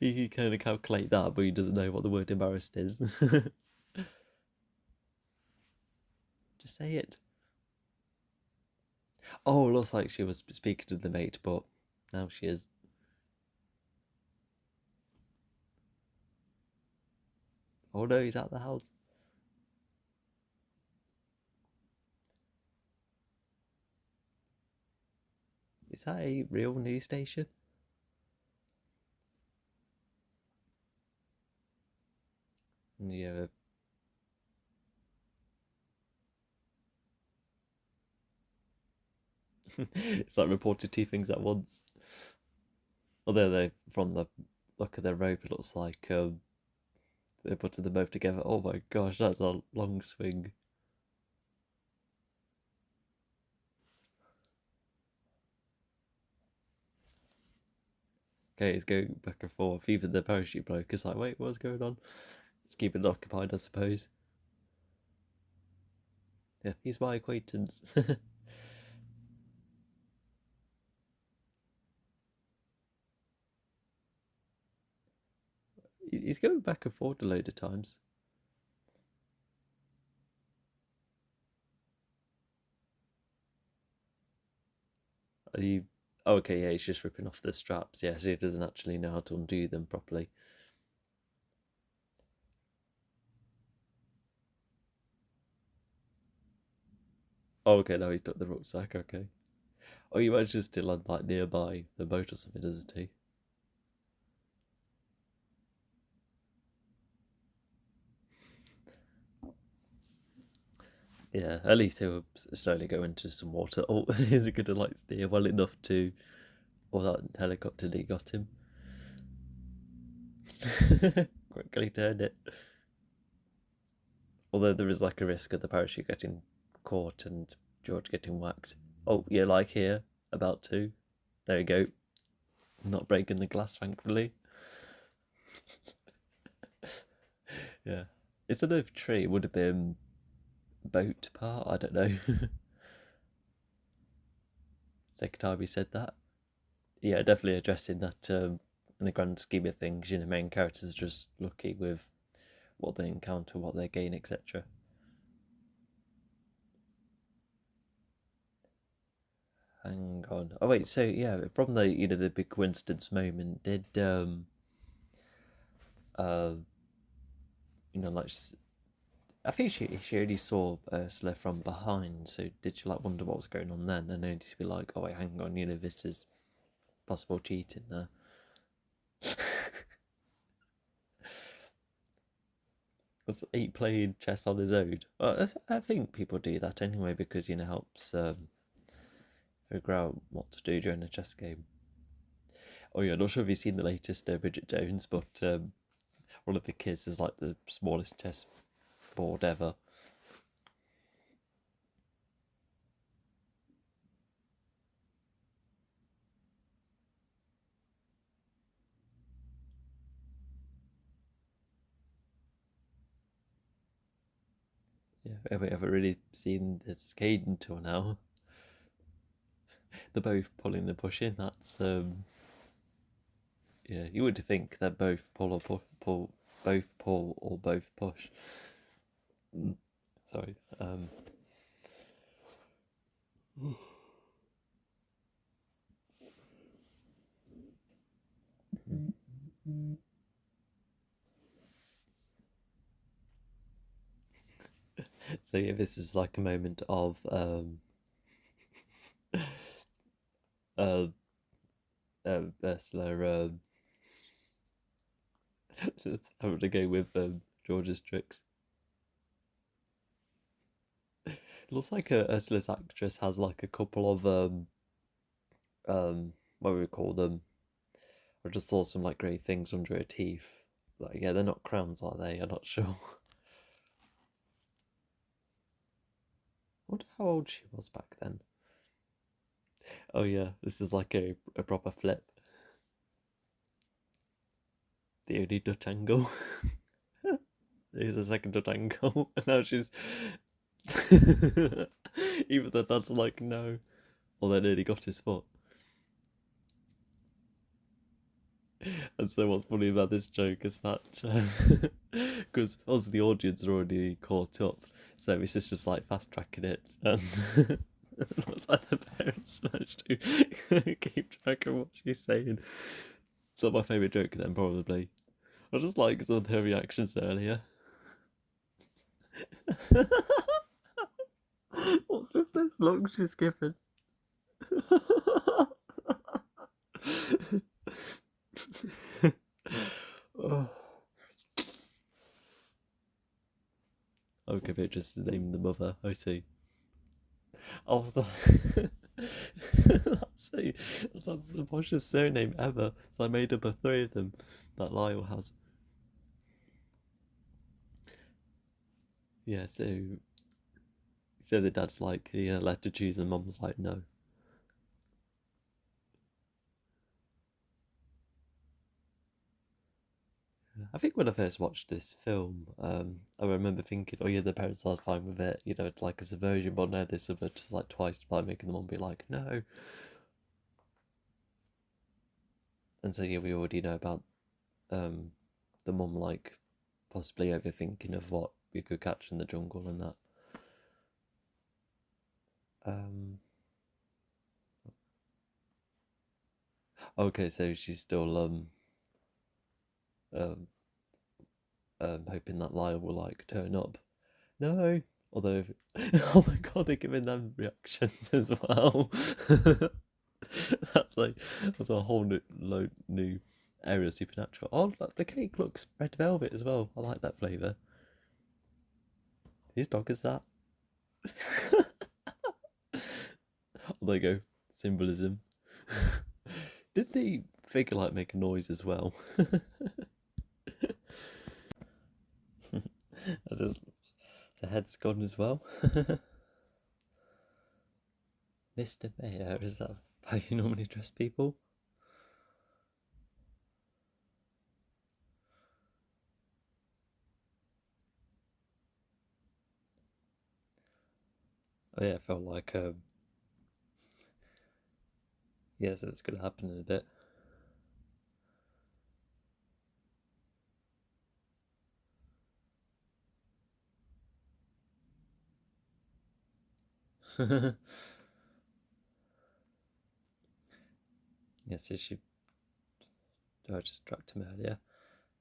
He can kind of calculate that, but he doesn't know what the word embarrassed is. Just say it. Oh, it looks like she was speaking to the mate, but now she is. Oh no, he's at the house. Is that a real news station? Yeah. It's like reported two things at once. Although they, from the look of their rope, it looks like they're putting them both together. Oh my gosh, that's a long swing. Okay, it's going back and forth. Even the parachute bloke is like, wait, what's going on? It's keeping it occupied, I suppose. Yeah, he's my acquaintance. He's going back and forth a load of times. Are you? Oh, okay, yeah, he's just ripping off the straps. Yeah, so he doesn't actually know how to undo them properly. Oh, okay, now he's got the rucksack. Okay. Oh, you managed to still land like nearby the boat or something, doesn't he? Yeah, at least he will slowly go into some water. Oh, is it going to like steer well enough to? Or that helicopter that got him? Quickly turned it. Although there is like a risk of the parachute getting caught and George getting whacked. Oh, yeah, like here, about to. There you go. Not breaking the glass, thankfully. Yeah. It's an oak tree. It would have been boat part. I don't know. Second time he said that. Yeah, definitely addressing that in the grand scheme of things. You know, main characters are just lucky with what they encounter, what they gain, etc. Hang on. Oh wait, so yeah, from the the big coincidence moment, did uh like I think she only saw Ursula from behind, so did she like wonder what was going on then, and only to be like, oh wait, hang on, this is possible cheating there. Was he playing chess on his own? I think people do that anyway because helps figure out what to do during a chess game. Oh yeah, not sure if you've seen the latest Bridget Jones, but one of the kids is like the smallest chess board ever. Yeah, we haven't really seen this Caden until now. They're both pulling and pushing. That's yeah. You would think they're both pull or pull, both pull or both push. Sorry. So yeah, this is like a moment of uh, Ursula having to go with George's tricks. It looks like Ursula's actress has like a couple of what do we call them? I just saw some like grey things under her teeth. Like yeah, they're not crowns, are they? I'm not sure. I wonder how old she was back then. Oh yeah, this is like a proper flip. The only Dutch angle. Here's a second Dutch angle, and now she's. Even the dad's like no. Well, they nearly got his spot. And so, what's funny about this joke is that because also the audience are already caught up, so it's just like fast tracking it, and Looks like the parents managed to keep track of what she's saying. It's not my favourite joke then, probably. I just like some of her reactions earlier. What's with this look she's given? Oh. Okay, but just name the mother. I see. Oh, that's the poshest surname ever. So I made up of three of them that Lyle has. Yeah, so the dad's like, he let her choose, and mum's like, no. I think when I first watched this film, I remember thinking, oh yeah, the parents are fine with it, it's like a subversion, but no, they subverted just like twice by making the mum be like, no. And so yeah, we already know about the mum like possibly overthinking of what we could catch in the jungle and that. Okay, so she's still um hoping that Lyle will like turn up. No, although oh my god, they're giving them reactions as well. that's a whole new area of supernatural. Oh, look, the cake looks red velvet as well. I like that flavour. Whose dog is that? Oh, there you go. Symbolism. Did the figure like make a noise as well? The head's gone as well. Mr. Mayor, is that how you normally address people? Oh yeah, it felt like yeah, so it's gonna happen in a bit. Yeah, so she distracted him earlier,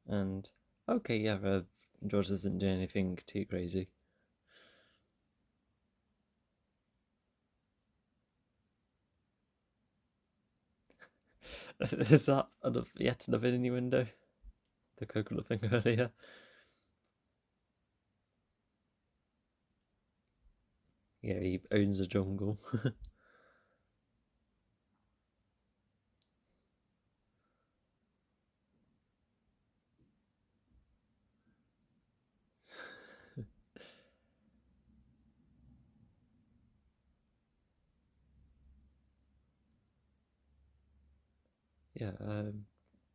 and okay, yeah, George doesn't do anything too crazy. Is that yet another innuendo? The coconut thing earlier. Yeah, he owns a jungle. Yeah.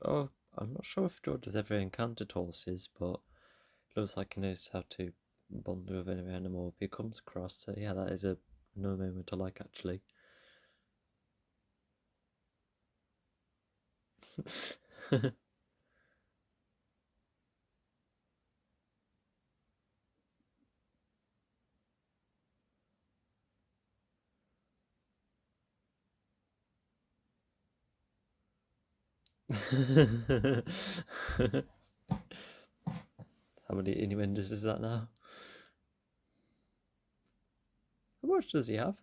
Oh, I'm not sure if George has ever encountered horses, but it looks like he knows how to bond with any animal he comes across. So yeah, that is another moment I like actually. How many innuendos is that now? How much does he have?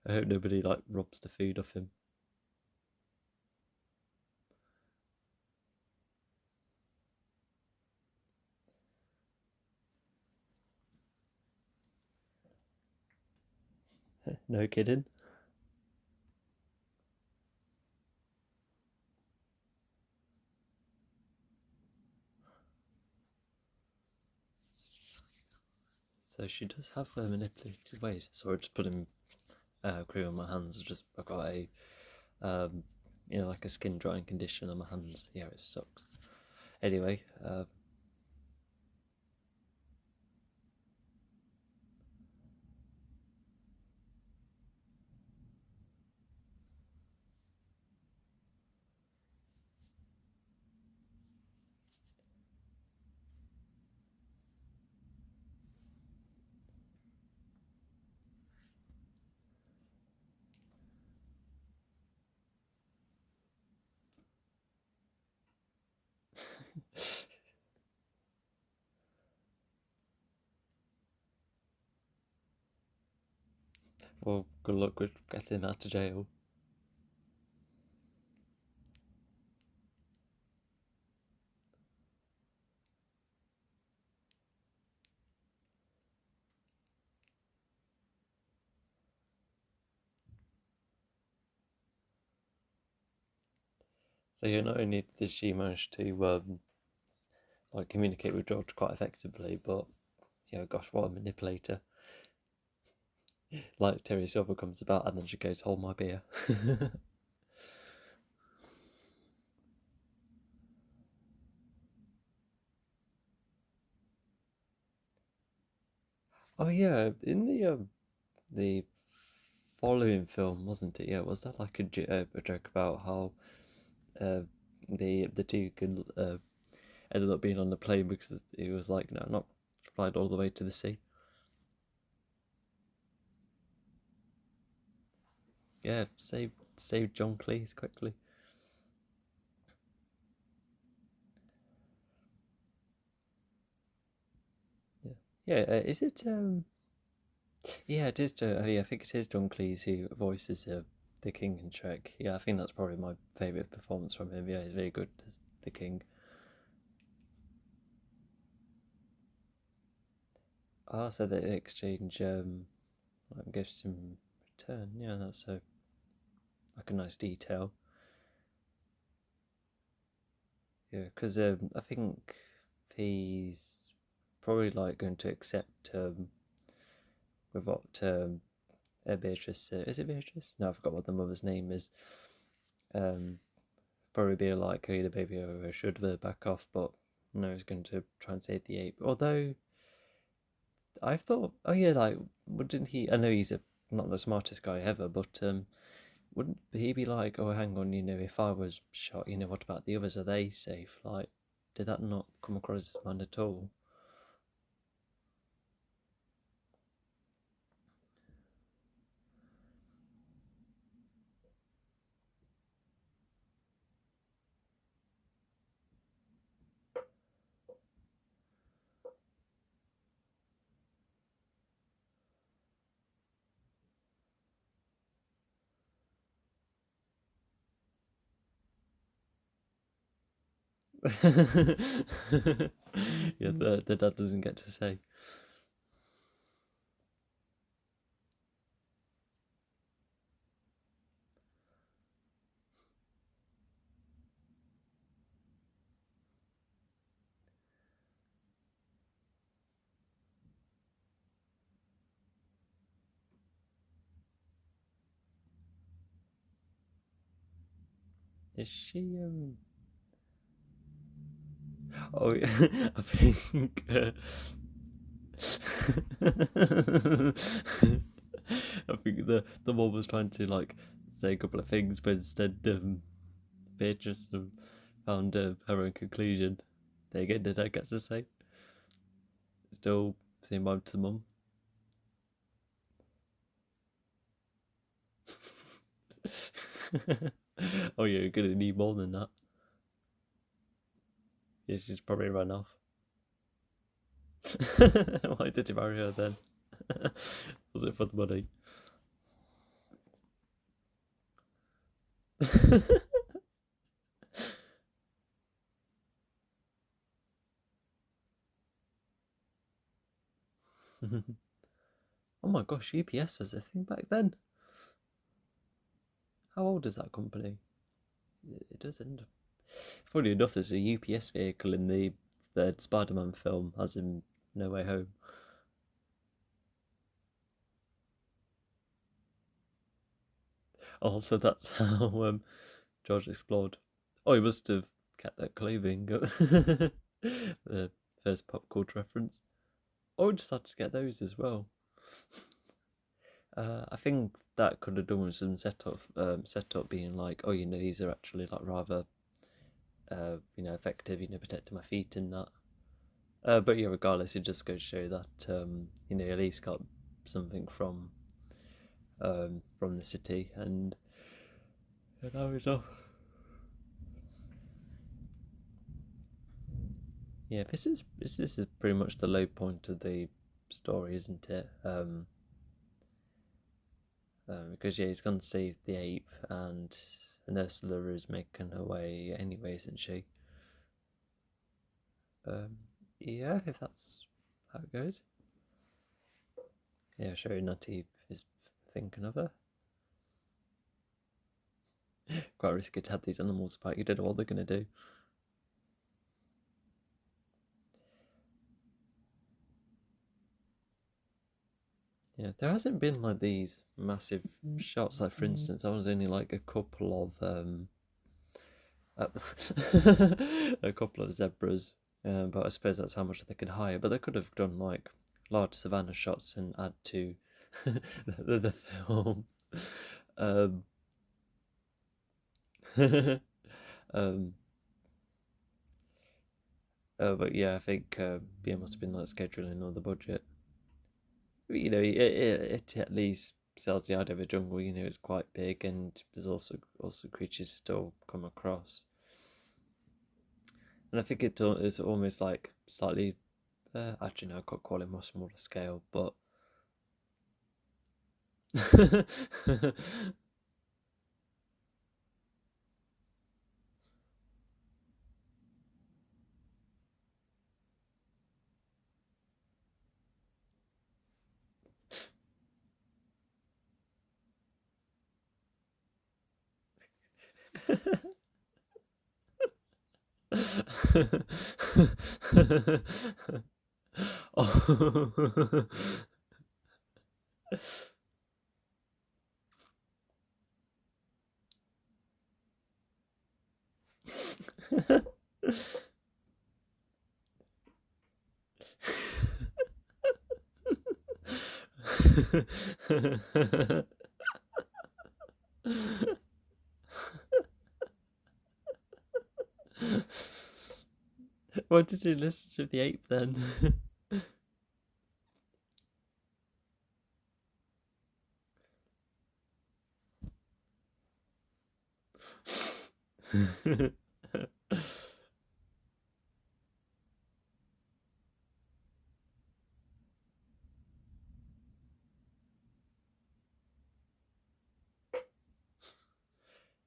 I hope nobody like robs the food off him. No kidding. So she does have manipulated ways. So I just putting cream on my hands. I've got a like a skin drying condition on my hands. Yeah, it sucks. Anyway, Well, good luck with getting out of jail. So yeah, not only did she manage to like communicate with George quite effectively, but yeah, gosh, what a manipulator! Like Terry Silver comes about, and then she goes, "Hold my beer." Oh yeah, in the following film, wasn't it? Yeah, was that like a joke about how uh, the two could ended up being on the plane because he was like, no, not flying all the way to the sea. Yeah, save John Cleese quickly. Yeah, yeah. Is it? Yeah, it is. Yeah, I think it is John Cleese who voices the King in Shrek. Yeah, I think that's probably my favorite performance from him. Yeah, he's very good as the King. Ah, so they exchange like gifts in return. Yeah, that's a like a nice detail. Yeah, because I think he's probably like going to accept with what Beatrice is it Beatrice? No, I forgot what the mother's name is. Um, Probably be like, "Hey, the baby, I should back off," but no, he's going to try and save the ape. Although I thought, oh yeah, like wouldn't he? I know he's not the smartest guy ever, but wouldn't he be like, oh, hang on, if I was shot, what about the others? Are they safe? Like, did that not come across as man at all? Yeah, the dad doesn't get to say. Is she? Oh, yeah, I think. I think the mom was trying to like say a couple of things, but instead, Beatrice found her own conclusion. There again, did I get to say? Still saying bye to the mum. Oh yeah, you're gonna need more than that. Yeah, she's probably run off. Why did you marry her then? Was it for the money? Oh my gosh, UPS was a thing back then. How old is that company? It does end up. Funny enough, there's a UPS vehicle in the third Spider-Man film, as in No Way Home. Also, that's how George explored. Oh, he must have kept that clothing. The first pop culture reference. Oh, just had to get those as well. I think that could have done with some setup being like, oh, these are actually like rather, effective, protecting my feet and that. But yeah, regardless, it just goes to show that at least got something from the city, and now it's off. Yeah, this is pretty much the low point of the story, isn't it? because yeah, he's gone to save the ape, and Ursula is making her way anyway, isn't she? Um, yeah, if that's how it goes. Yeah, sure, Nutty is thinking of her. Quite risky to have these animals about. You don't know what they're going to do. Yeah, there hasn't been like these massive shots. Like for instance, I was only like a couple a couple of zebras, but I suppose that's how much they could hire. But they could have done like large savannah shots and add to the film. Um, um, but yeah, I think it must have been like scheduling or the budget. You know, it at least sells the idea of a jungle. You know, it's quite big, and there's also creatures still come across. And I think it's almost like slightly, actually no, I could call it more smaller scale, but oh. Why did you listen to the ape then?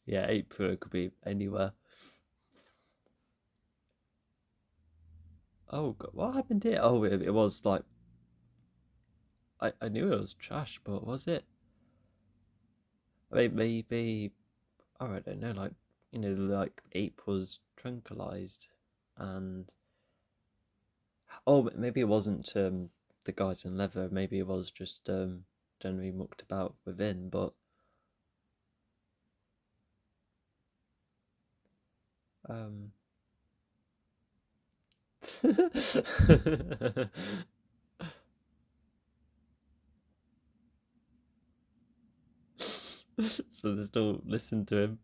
Yeah, ape could be anywhere. Oh God, what happened here? Oh, it was like I knew it was trash, but was it? Maybe oh, I don't know. Like like ape was tranquilized, and oh, maybe it wasn't the guys in leather. Maybe it was just generally mucked about within. But um, so they still listen to him.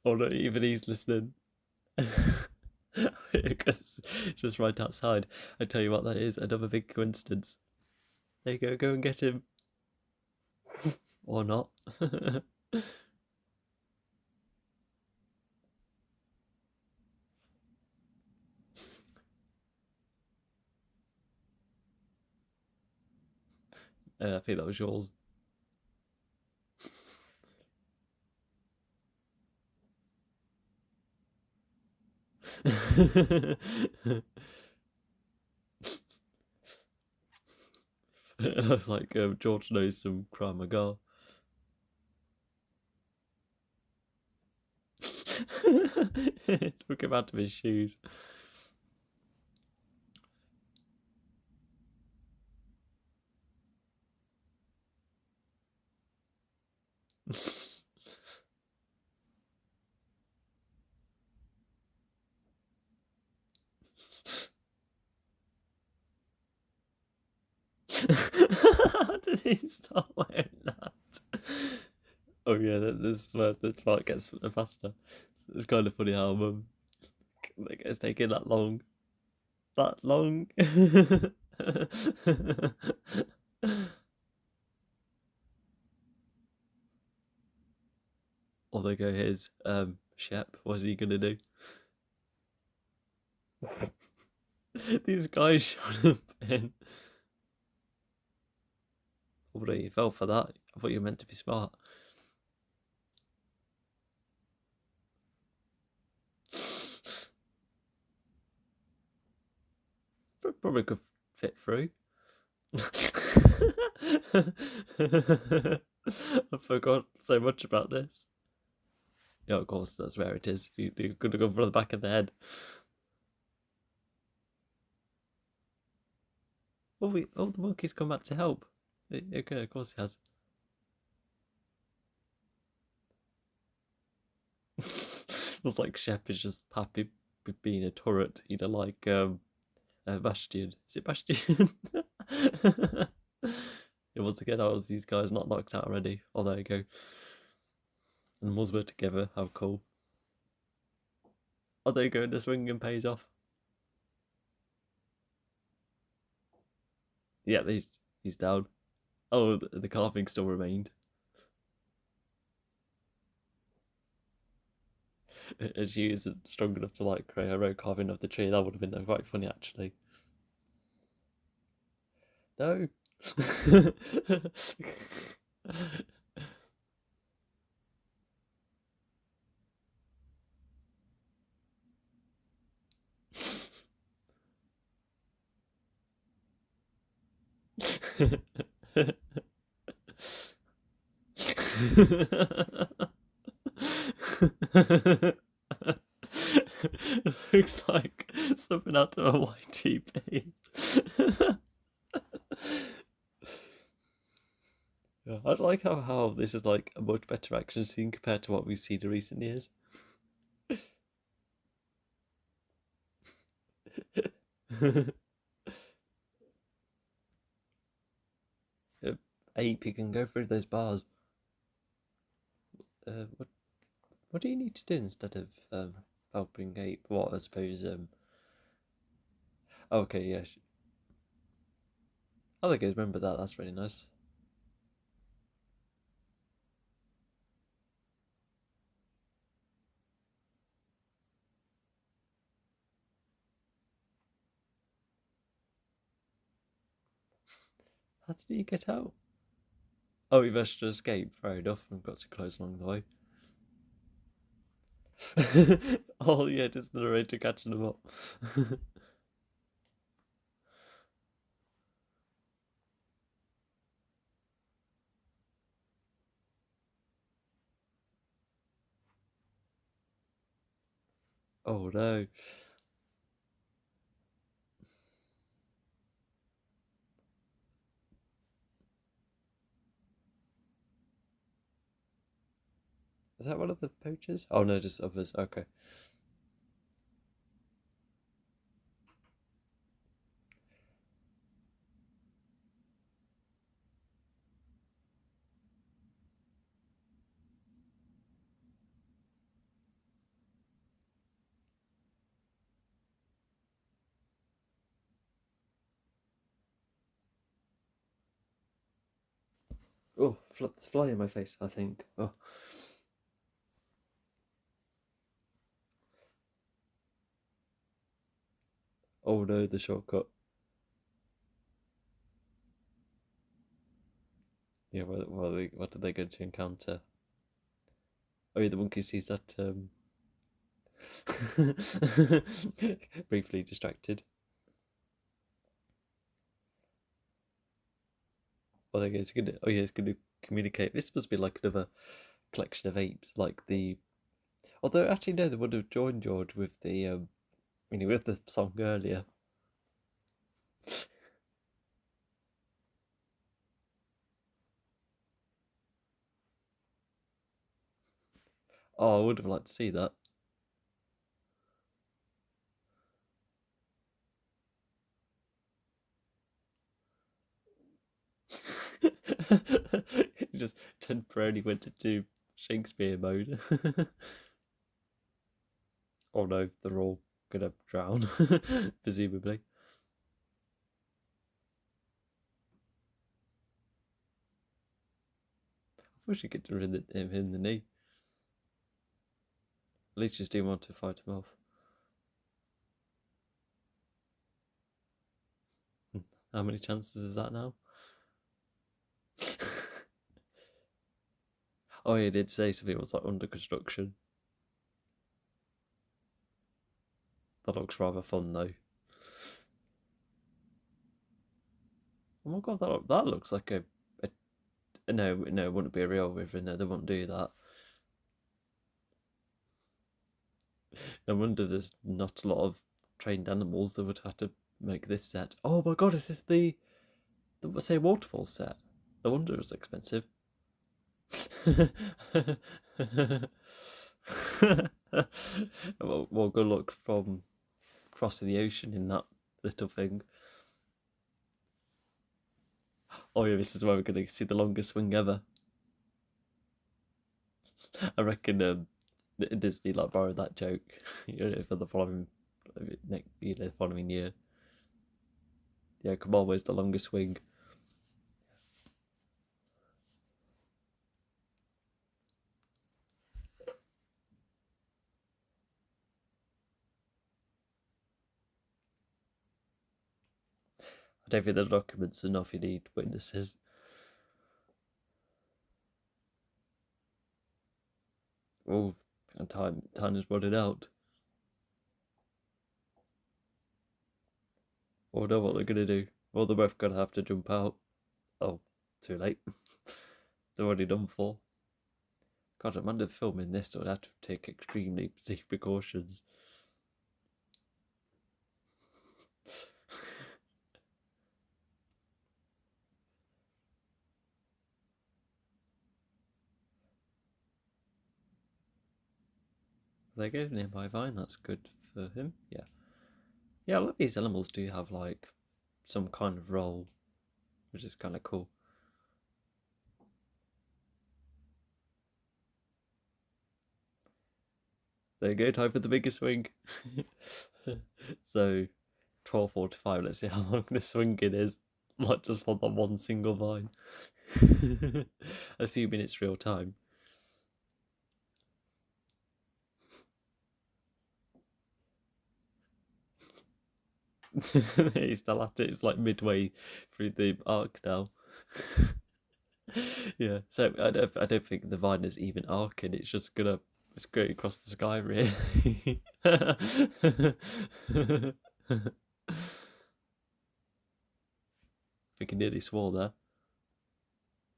Oh no, even he's listening. Because just right outside. I tell you what, that is another big coincidence. There you go and get him. Or not. I think that was yours. I was like, George knows some Krav Maga. Took him out of his shoes. Did he start wearing that? Oh yeah, this is where the part gets faster. It's kind of funny how it's taking that long. that long. Or they go, here's Shep, what's he gonna do? These guys shot him in. Oh, no, you fell for that. I thought you were meant to be smart. Probably could fit through. I forgot so much about this. Yeah, of course, that's where it is. You could have gone for the back of the head. Oh, the monkey's come back to help. Okay, of course he has. Looks like Shep is just happy being a turret, like Bastion. Is it Bastion? Yeah, once again, how was these guys not knocked out already? Oh, there you go. And Muzz were together. How cool. Oh, there you go. The swinging pays off. Yeah, he's down. Oh, the carving still remained. And she isn't strong enough to like create her own carving of the tree. That would have been quite funny, actually. No. Looks like something out of a YTP. Yeah, I like how this is like a much better action scene compared to what we've seen in recent years. Ape, you can go through those bars. What do you need to do instead of helping Ape? What, I suppose, okay, yeah. Other guys remember that, that's really nice. How did he get out? Oh, he managed to escape, fair enough, and got so close along the way. Oh, yeah, just the narrator catching him up. Oh no. Is that one of the poachers? Oh no, just others. Okay. Oh, fly in my face, I think. Oh. Oh no, the shortcut. Yeah, what did they go to encounter? Oh yeah, the monkey sees that briefly distracted. Oh, there goes. Oh yeah, it's gonna communicate. This must be like another collection of apes, like the. Although actually no, they would have joined George with the with the song earlier. Oh, I would have liked to see that. He just temporarily went into Shakespeare mode. Oh no, they're all gonna drown, presumably. suppose you get him in the knee. At least just didn't want to fight him off. How many chances is that now? Oh, he did say something was like under construction. That looks rather fun though. Oh my god, that looks like a no, it wouldn't be a real river. No, they wouldn't do that. No wonder there's not a lot of trained animals that would have to make this set. Oh my god, is this the say waterfall set? No wonder it was expensive. Well, good luck from crossing the ocean in that little thing. Oh yeah, this is where we're going to see the longest swing ever. I reckon Disney like borrowed that joke for the following following year. Yeah, come on, where's the longest swing? I don't think the document's enough. You need witnesses. Oh, and time is running out. Oh no, what they're gonna do? Well, they're both gonna have to jump out. Oh, too late. They're already done for. God, Amanda filming this would have to take extremely safe precautions. There you go, nearby vine. That's good for him. Yeah, yeah. A lot of these animals do have like some kind of role, which is kind of cool. There you go, time for the biggest swing. So, 12:45. Let's see how long this swinging is. Not just for the one single vine. Assuming it's real time. He's still at it. It's like midway through the arc now. Yeah. So I don't think the vine is even arcing. It's just gonna going across the sky, really. I think he nearly swore there.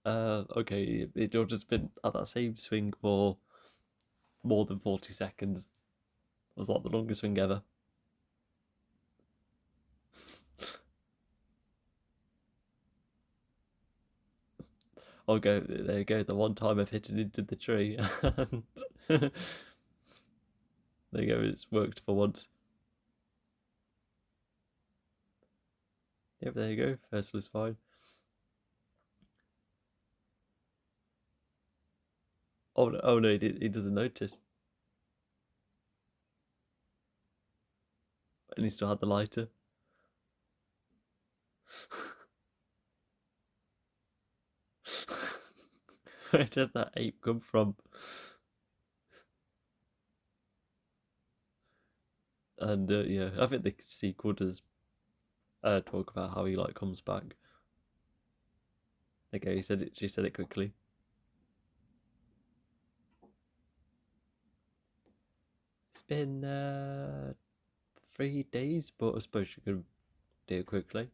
Okay, it'll just been at that same swing for more than 40 seconds. It was like the longest swing ever. There you go, the one time I've hit it into the tree. And there you go, it's worked for once. Yep, there you go, first was fine. Oh no, he doesn't notice. And he still had the lighter. Where did that ape come from? And yeah, I think the sequel does talk about how he like comes back. Okay, he said it. She said it quickly. It's been 3 days, but I suppose you can do it quickly.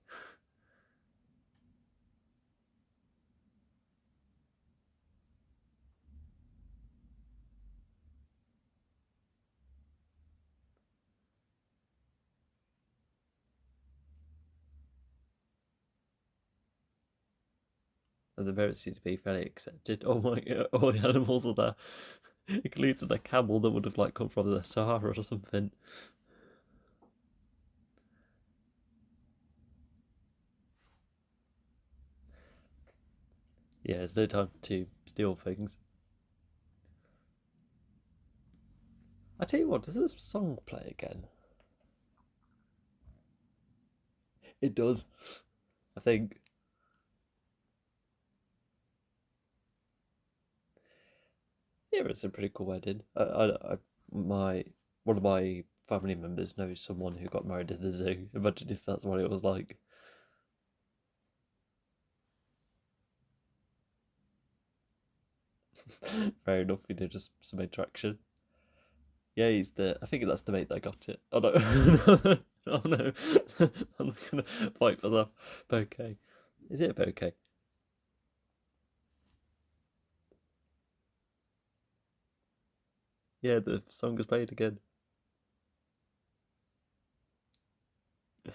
And the parents seem to be fairly accepted. Oh my god, all the animals are there, including the camel that would have like come from the Sahara or something. Yeah, there's no time to steal things. I tell you what, does this song play again? It does, I think. Yeah, it's a pretty cool wedding. My one of my family members knows someone who got married at the zoo. Imagine if that's what it was like. Fair enough, just some interaction. Yeah, he's the. I think that's the mate that got it. Oh no, oh no, I'm not gonna fight for that bouquet. Is it a bouquet? Yeah, the song is played again,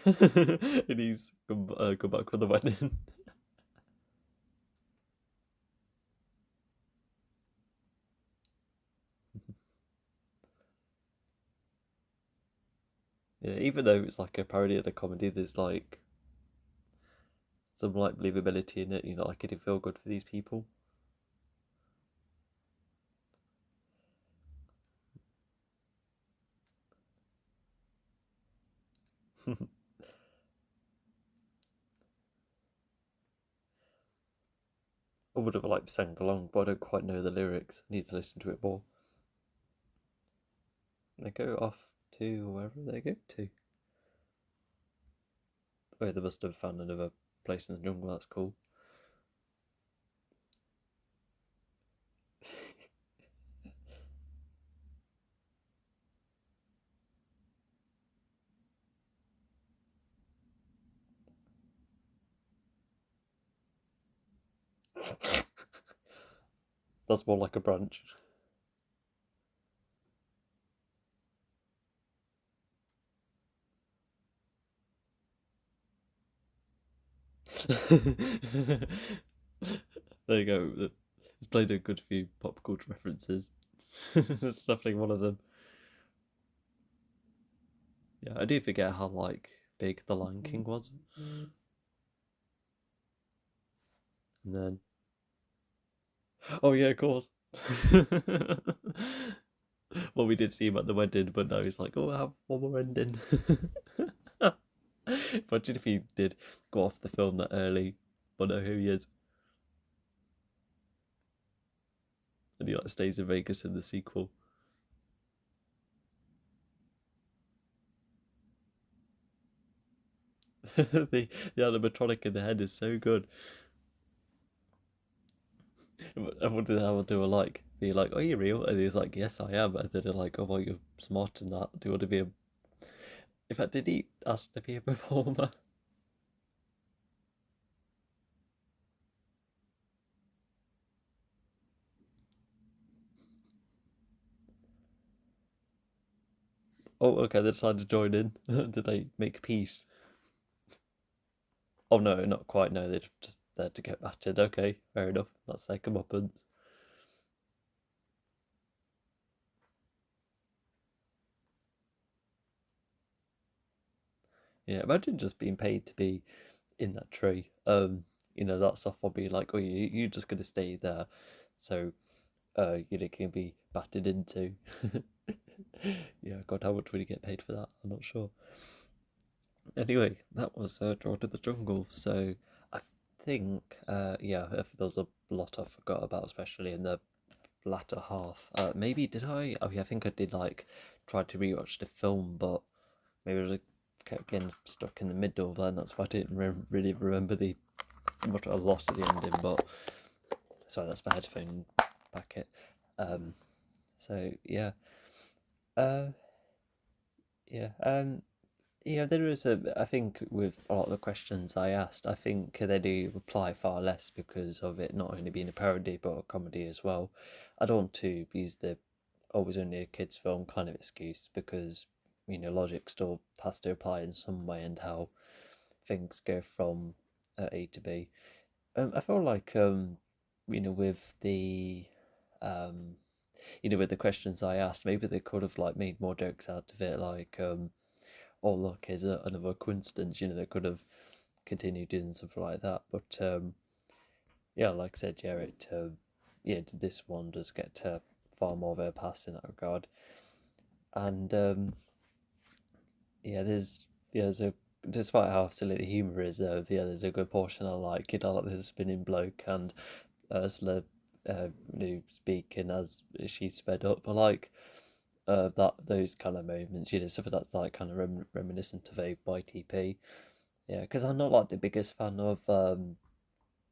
and he's come back for the wedding. Yeah, even though it's like a parody of the comedy, there's like some like believability in it. Like it did feel good for these people. I would have liked sang along, but I don't quite know the lyrics. I need to listen to it more. They go off to wherever they go to. Oh, they must have found another place in the jungle. That's cool. That's more like a branch. There you go. It's played a good few pop culture references. That's definitely one of them. Yeah, I do forget how like big the Lion King was, and then oh yeah, of course. Well, we did see him at the wedding, but now he's like, oh, I have one more ending. Imagine if he did go off the film that early, but know who he is, and he like stays in Vegas in the sequel. the the animatronic in the head is so good. I wonder how they were like. Be like, "Are you real?" And he's like, "Yes, I am." And then they're like, "Oh, well, you're smart in that. Do you want to be a?" In fact, did he ask to be a performer? Oh, okay. They decided to join in. Did they make peace? Oh no, not quite. No, they're just there to get battered. Okay, fair enough. That's their comeuppance. Yeah, imagine just being paid to be in that tree. That softball being like, "Oh, you're just gonna stay there," so can be batted into. Yeah, God, how much would you get paid for that? I'm not sure. Anyway, that was Draw to the Jungle. So I think, yeah, if there's a lot I forgot about, especially in the latter half. Maybe did I? Oh yeah, I think I did like try to rewatch the film, but maybe I was like, kept getting stuck in the middle. Then that's why I didn't really remember the much a lot of the ending. But sorry, that's my headphone packet. Um, so yeah, uh, yeah. There is I think with a lot of the questions I asked, I think they do reply far less because of it not only being a parody but a comedy as well. I don't want to use the always only a kids' film kind of excuse because logic still has to apply in some way and how things go from A to B. I feel like with the um, with the questions I asked, maybe they could have like made more jokes out of it, like oh look, here's another coincidence. They could have continued doing something like that. But yeah, like I said, yeah, this one does get far more of a pass in that regard. And yeah, there's a despite how silly the humor is, there's a good portion I like. I like the spinning bloke and Ursula. speaking as she's sped up. I like those kind of moments, something that's like kind of reminiscent of a YTP. Yeah, because I'm not like the biggest fan of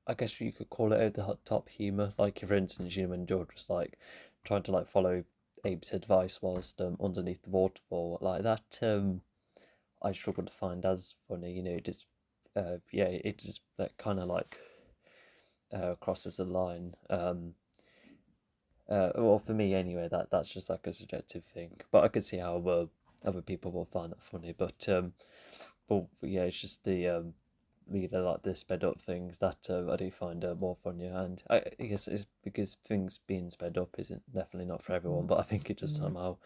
I guess you could call it over the top humor. Like for instance, when George was like trying to like follow Abe's advice whilst underneath the waterfall, like that. I struggle to find as funny. It just yeah, it just that kind of like crosses the line. Well, for me anyway, that's just like a subjective thing. But I could see how other people will find that funny. But yeah, it's just the like the sped up things that I do find more funnier. And I guess it's because things being sped up isn't definitely not for everyone. But I think it just somehow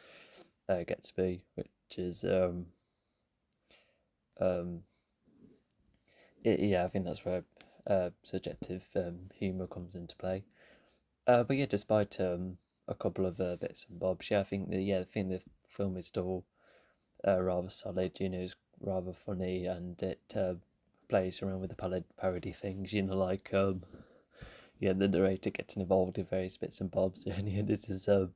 gets to be, which is um yeah, I think that's where subjective humour comes into play. But yeah, despite a couple of bits and bobs, yeah, I think the film is still rather solid. It's rather funny, and it plays around with the parody things. Like yeah, the narrator getting involved in various bits and bobs, and yeah, it is a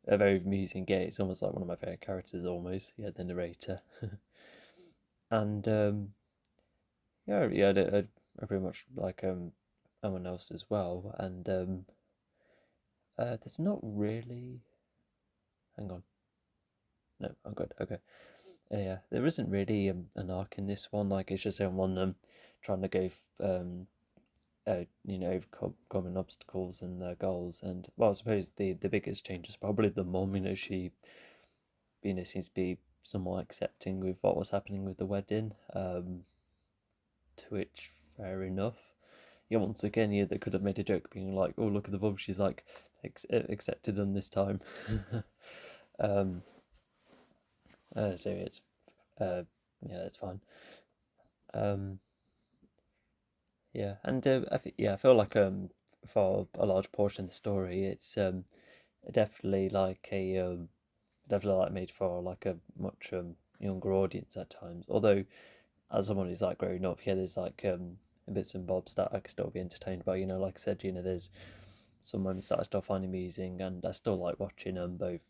very amusing game. It's almost like one of my favorite characters, almost. Yeah, the narrator, and I pretty much like everyone else as well. And there's not really. Hang on. No, I'm good. Okay. Yeah, there isn't really an arc in this one. Like it's just everyone trying to go overcoming obstacles and their goals. And well, I suppose the biggest change is probably the mum. She seems to be somewhat accepting with what was happening with the wedding. To which fair enough. Yeah, once again, yeah, they could have made a joke being like, "Oh, look at the mum. She's like accepted them this time." um, so it's yeah, it's fine. Um, yeah, and I feel like for a large portion of the story, it's definitely like a definitely like made for like a much younger audience at times. Although as someone who's like growing up, yeah, there's like bits and bobs that I can still be entertained by. Like I said, there's some moments that I still find amusing, and I still like watching both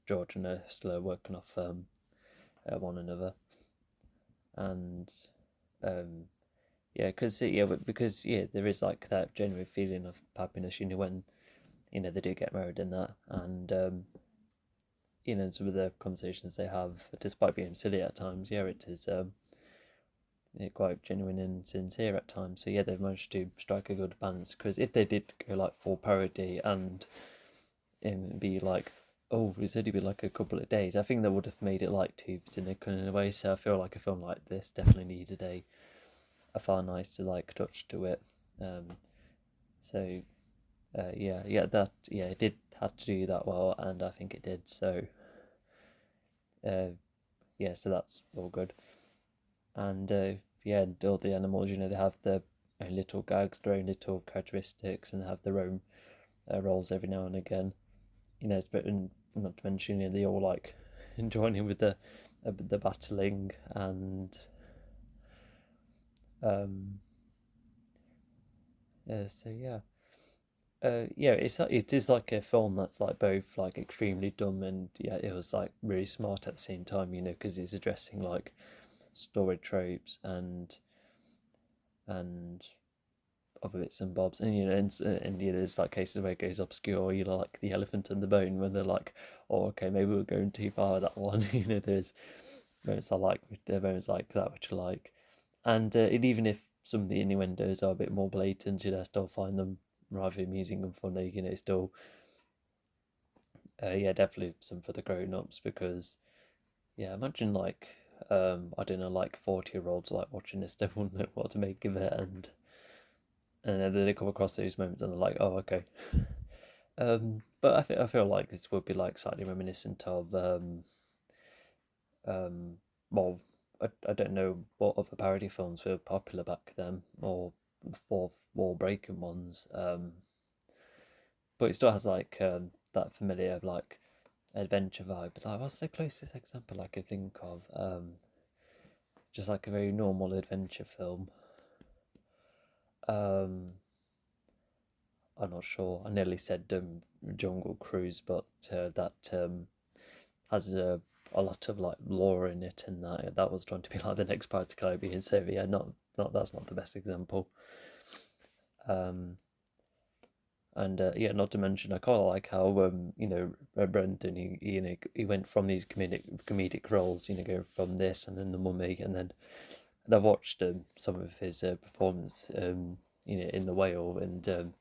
George and Ursula working off one another, and um yeah, because there is like that genuine feeling of happiness, when they do get married in that, and some of the conversations they have, despite being silly at times, yeah, it is quite genuine and sincere at times. So yeah, they've managed to strike a good balance. Because if they did go like full parody and be like, oh, it's only been like a couple of days, I think that would have made it like too cynical in a way. So I feel like a film like this definitely needed a far nicer like touch to it. Um, so it did have to do that well, and I think it did. So yeah, so that's all good. And yeah, and all the animals, they have their own little gags, their own little characteristics, and have their own roles every now and again. And not to mention, they all like joining with the battling and um so yeah. Yeah, it is like a film that's like both like extremely dumb and yeah, it was like really smart at the same time, because it's addressing like story tropes and other bits and bobs, and there's like cases where it goes obscure, like the elephant and the bone, when they're like, oh, okay, maybe we're going too far with that one. There's moments I like, there are moments like that which I like, and even if some of the innuendos are a bit more blatant, I still find them rather amusing and funny. Still, yeah, definitely some for the grown-ups, because yeah, imagine like I don't know, like 40-year-olds like watching this, they wouldn't know what to make of it, and then they come across those moments and they're like, oh, okay. But I feel like this would be like slightly reminiscent of um well, I don't know what other parody films were popular back then, or fourth wall breaking ones. But it still has like that familiar like adventure vibe. But like, what's the closest example I could think of? Just like a very normal adventure film. Um, I'm not sure. I nearly said Jungle Cruise, but that has a lot of like lore in it, and that was trying to be like the next Pirates of the Caribbean. So yeah, not that's not the best example. Um, and yeah, not to mention, I quite like how Brendan he went from these comedic roles, go from this and then The Mummy, and I've watched some of his performance in The Whale, and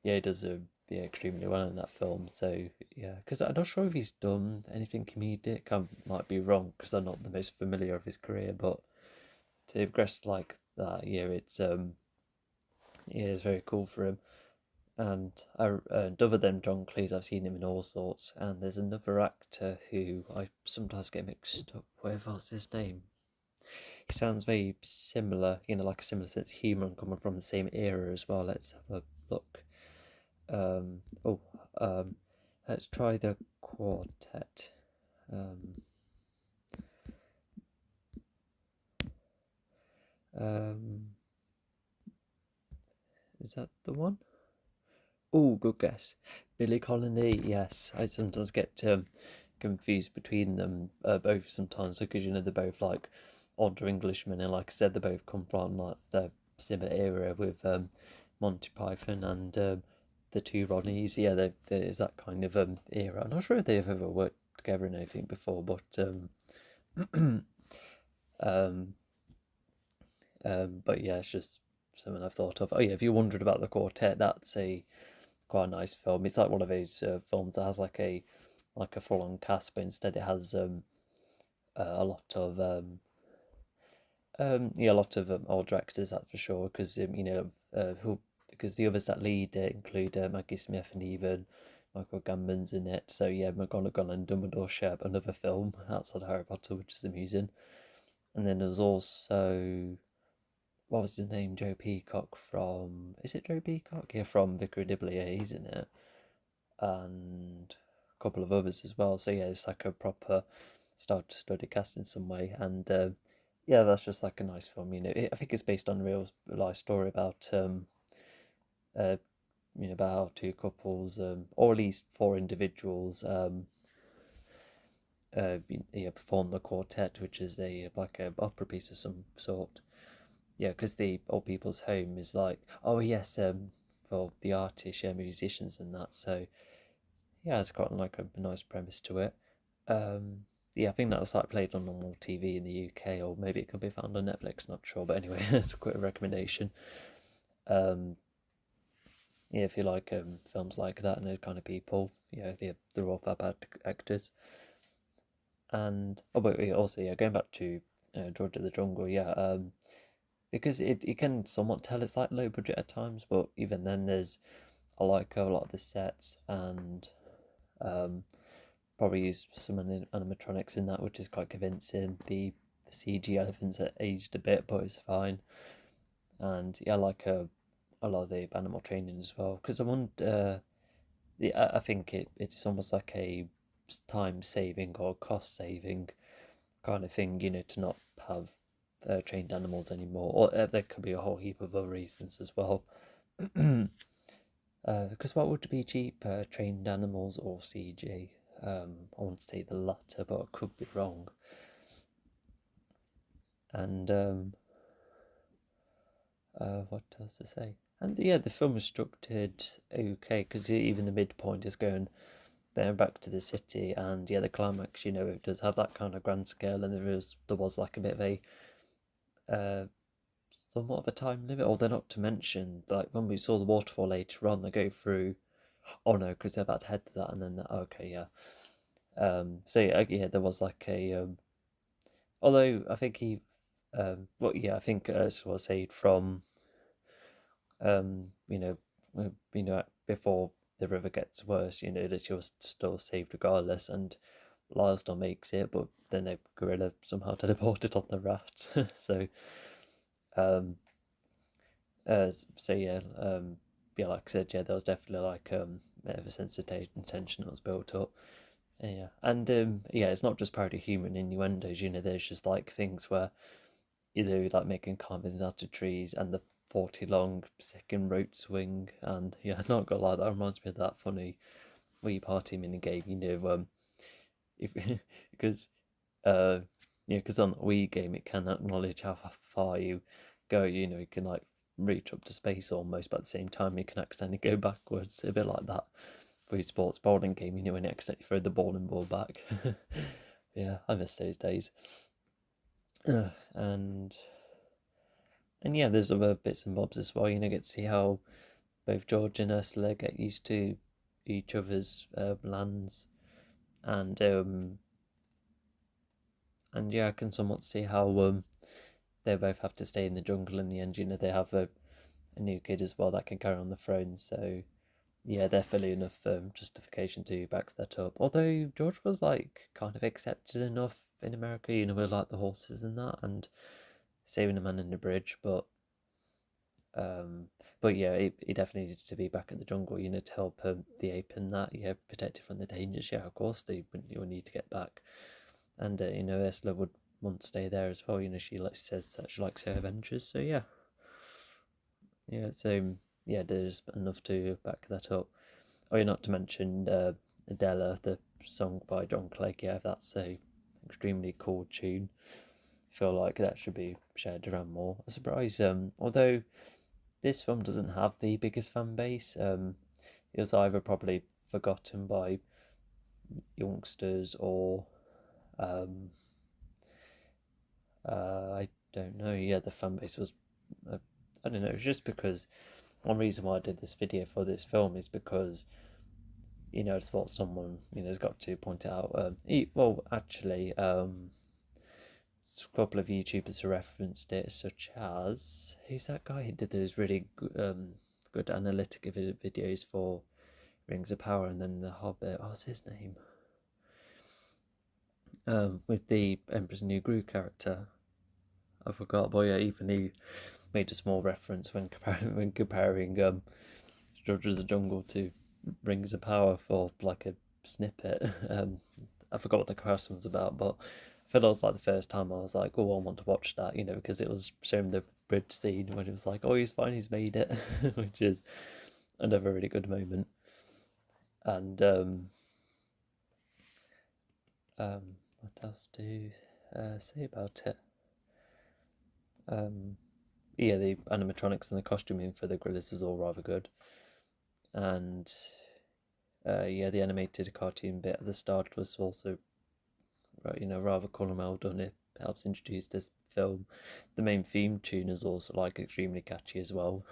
yeah, he does yeah, extremely well in that film. So yeah, because I'm not sure if he's done anything comedic. I might be wrong because I'm not the most familiar of his career, but to progress like that, yeah, it's very cool for him. And other than John Cleese, I've seen him in all sorts. And there's another actor who I sometimes get mixed up with. What's his name? He sounds very similar, like a similar sense of humour and coming from the same era as well. Let's have a look. Oh, um, let's try the quartet. Um, um, is that the one? Oh, good guess. Billy Connolly. Yes, I sometimes get confused between them both sometimes because they're both like older Englishmen, and like I said, they both come from like the similar era with Monty Python and the two Ronnies. Yeah, there's that kind of era. I'm not sure if they've ever worked together in anything before, but um, but yeah, it's just something I've thought of. Oh yeah, if you wondered about the quartet, that's a quite a nice film. It's like one of those films that has like a full on cast, but instead it has a lot of yeah, a lot of older actors, that's for sure. Because who because the others that lead it include Maggie Smith and even Michael Gambon's in it. So yeah, McGonagall and Dumbledore share another film outside of Harry Potter, which is amusing. And then there's also, what was his name? Joe Peacock from, is it Joe Peacock? Yeah, from Vicar of Dibley. Yeah, he's in it, and a couple of others as well. So yeah, it's like a proper start to study cast in some way, and yeah, that's just like a nice film. I think it's based on a real life story about uh, about how two couples, or at least four individuals, perform the quartet, which is a like a opera piece of some sort. Yeah, because the old people's home is like, oh yes, for the artists, yeah, musicians and that. So yeah, it's got like a nice premise to it. Um, yeah, I think that's like played on normal TV in the UK, or maybe it could be found on Netflix. Not sure, but anyway, it's a quick recommendation. Um, yeah, if you like films like that and those kind of people, yeah, they're all fab actors. And oh, but yeah, also yeah, going back to George of the Jungle, yeah, because it you can somewhat tell it's like low budget at times, but even then I like a lot of the sets, and um, probably use some animatronics in that, which is quite convincing. The CG elephants are aged a bit, but it's fine. And yeah, I like a lot of the animal training as well, because yeah, I think it's almost like a time saving or cost saving kind of thing, to not have trained animals anymore. Or there could be a whole heap of other reasons as well. Because what would be cheaper, trained animals or CG? I want to say the latter, but I could be wrong. And what else to say? And yeah, the film is structured okay, because even the midpoint is going there back to the city, and yeah, the climax, it does have that kind of grand scale, and there was like a bit of a uh, somewhat of a time limit, although not to mention, like when we saw the waterfall later on, they go through. Oh no, because they're about to head to that, and then okay, yeah. So yeah, there was like a although I think well, yeah, I think it was saved from um, you know, before the river gets worse, that she was still saved regardless, and Lyle still makes it, but then the gorilla somehow teleported on the raft. So, um, so yeah, yeah, like I said, yeah, there was definitely like a bit of a sense of tension that was built up. Yeah, and yeah, it's not just parody humor and innuendos. There's just like things where either like making comments out of trees, and the 40 long second rope swing, and yeah, not gonna lie, that reminds me of that funny Wii Party mini game, if, because because on the Wii game it can acknowledge how far you go. You can like reach up to space almost, but at the same time you can accidentally go backwards. A bit like that Wii Sports bowling game, when you accidentally throw the bowling ball back. Yeah, I miss those days. And yeah, there's other bits and bobs as well. Get to see how both George and Ursula get used to each other's lands, and yeah, I can somewhat see how they both have to stay in the jungle in the end. They have a new kid as well that can carry on the throne, so yeah, they're fully enough justification to back that up. Although George was like kind of accepted enough in America, with like the horses and that, and saving a man in the bridge, but yeah, he definitely needs to be back in the jungle, to help the ape and that, protect it from the dangers. Yeah, of course, you'll need to get back, and Ursula would want to stay there as well. She says that she likes her adventures, so yeah, so yeah, there's enough to back that up. Oh, yeah, not to mention Adela, the song by John Clegg. Yeah, that's a extremely cool tune. I feel like that should be shared around more. I'm surprised, although this film doesn't have the biggest fan base, it was either probably forgotten by youngsters or I don't know. Yeah, the fan base was I don't know. It's just because one reason why I did this video for this film is because I just thought someone has got to point it out. Well, actually, a couple of YouTubers have referenced it, such as who's that guy who did those really good analytic videos for Rings of Power and then The Hobbit. What's his name? With the Emperor's New Groove character. I forgot, but yeah, even he made a small reference when comparing George of the Jungle to Rings of Power for like a snippet. I forgot what the comparison was about, but I feel it was like the first time I was like, oh, I want to watch that, because it was showing the bridge scene when it was like, oh, he's fine, he's made it, which is another really good moment. And what else to say about it? Yeah, the animatronics and the costuming for the gorillas is all rather good, and yeah, the animated cartoon bit at the start was also rather cool and well done. It helps introduce this film. The main theme tune is also like extremely catchy as well.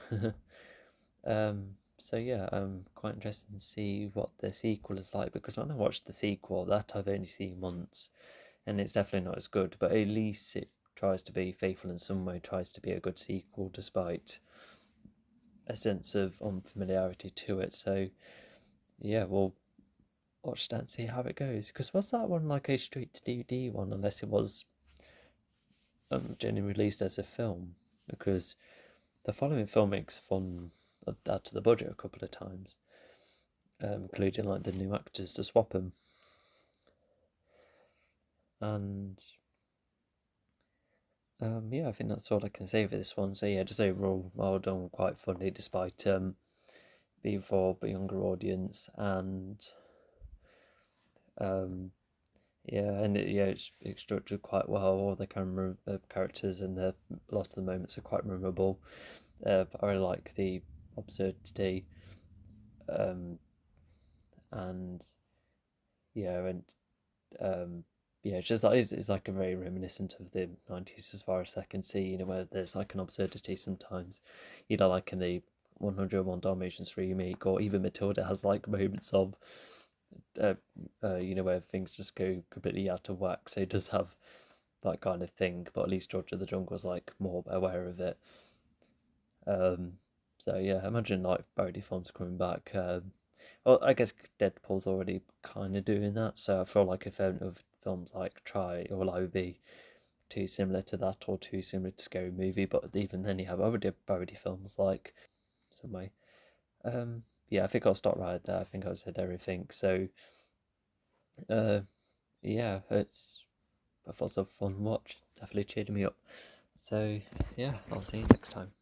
So yeah, I'm quite interested to see what the sequel is like, because when I watched the sequel, that I've only seen once, and it's definitely not as good, but at least it tries to be faithful in some way, tries to be a good sequel despite a sense of unfamiliarity to it. So yeah, we'll watch that and see how it goes. Because was that one like a straight to DVD one, unless it was genuinely released as a film? Because the following film makes fun out of the budget a couple of times, including like the new actors to swap them. And yeah, I think that's all I can say for this one. So yeah, just overall well done, quite funny despite being for a younger audience, and yeah, and it's structured quite well. All the camera characters and a lot of the moments are quite memorable. I really like the absurdity, and yeah, and yeah, it's just like it's like a very reminiscent of the 90s as far as I can see. Where there's like an absurdity sometimes, like in the 101 Dalmatians remake, or even Matilda has like moments of where things just go completely out of whack. So it does have that kind of thing, but at least George of the Jungle was like more aware of it. So yeah, imagine like parody films coming back. Well, I guess Deadpool's already kind of doing that, so I feel like if films like Try, it will either be too similar to that or too similar to Scary Movie. But even then, you have other parody films like some way. Yeah, I think I'll stop right there. I think I've said everything. So, yeah, it's a fun watch. Definitely cheered me up. So, yeah, I'll see you next time.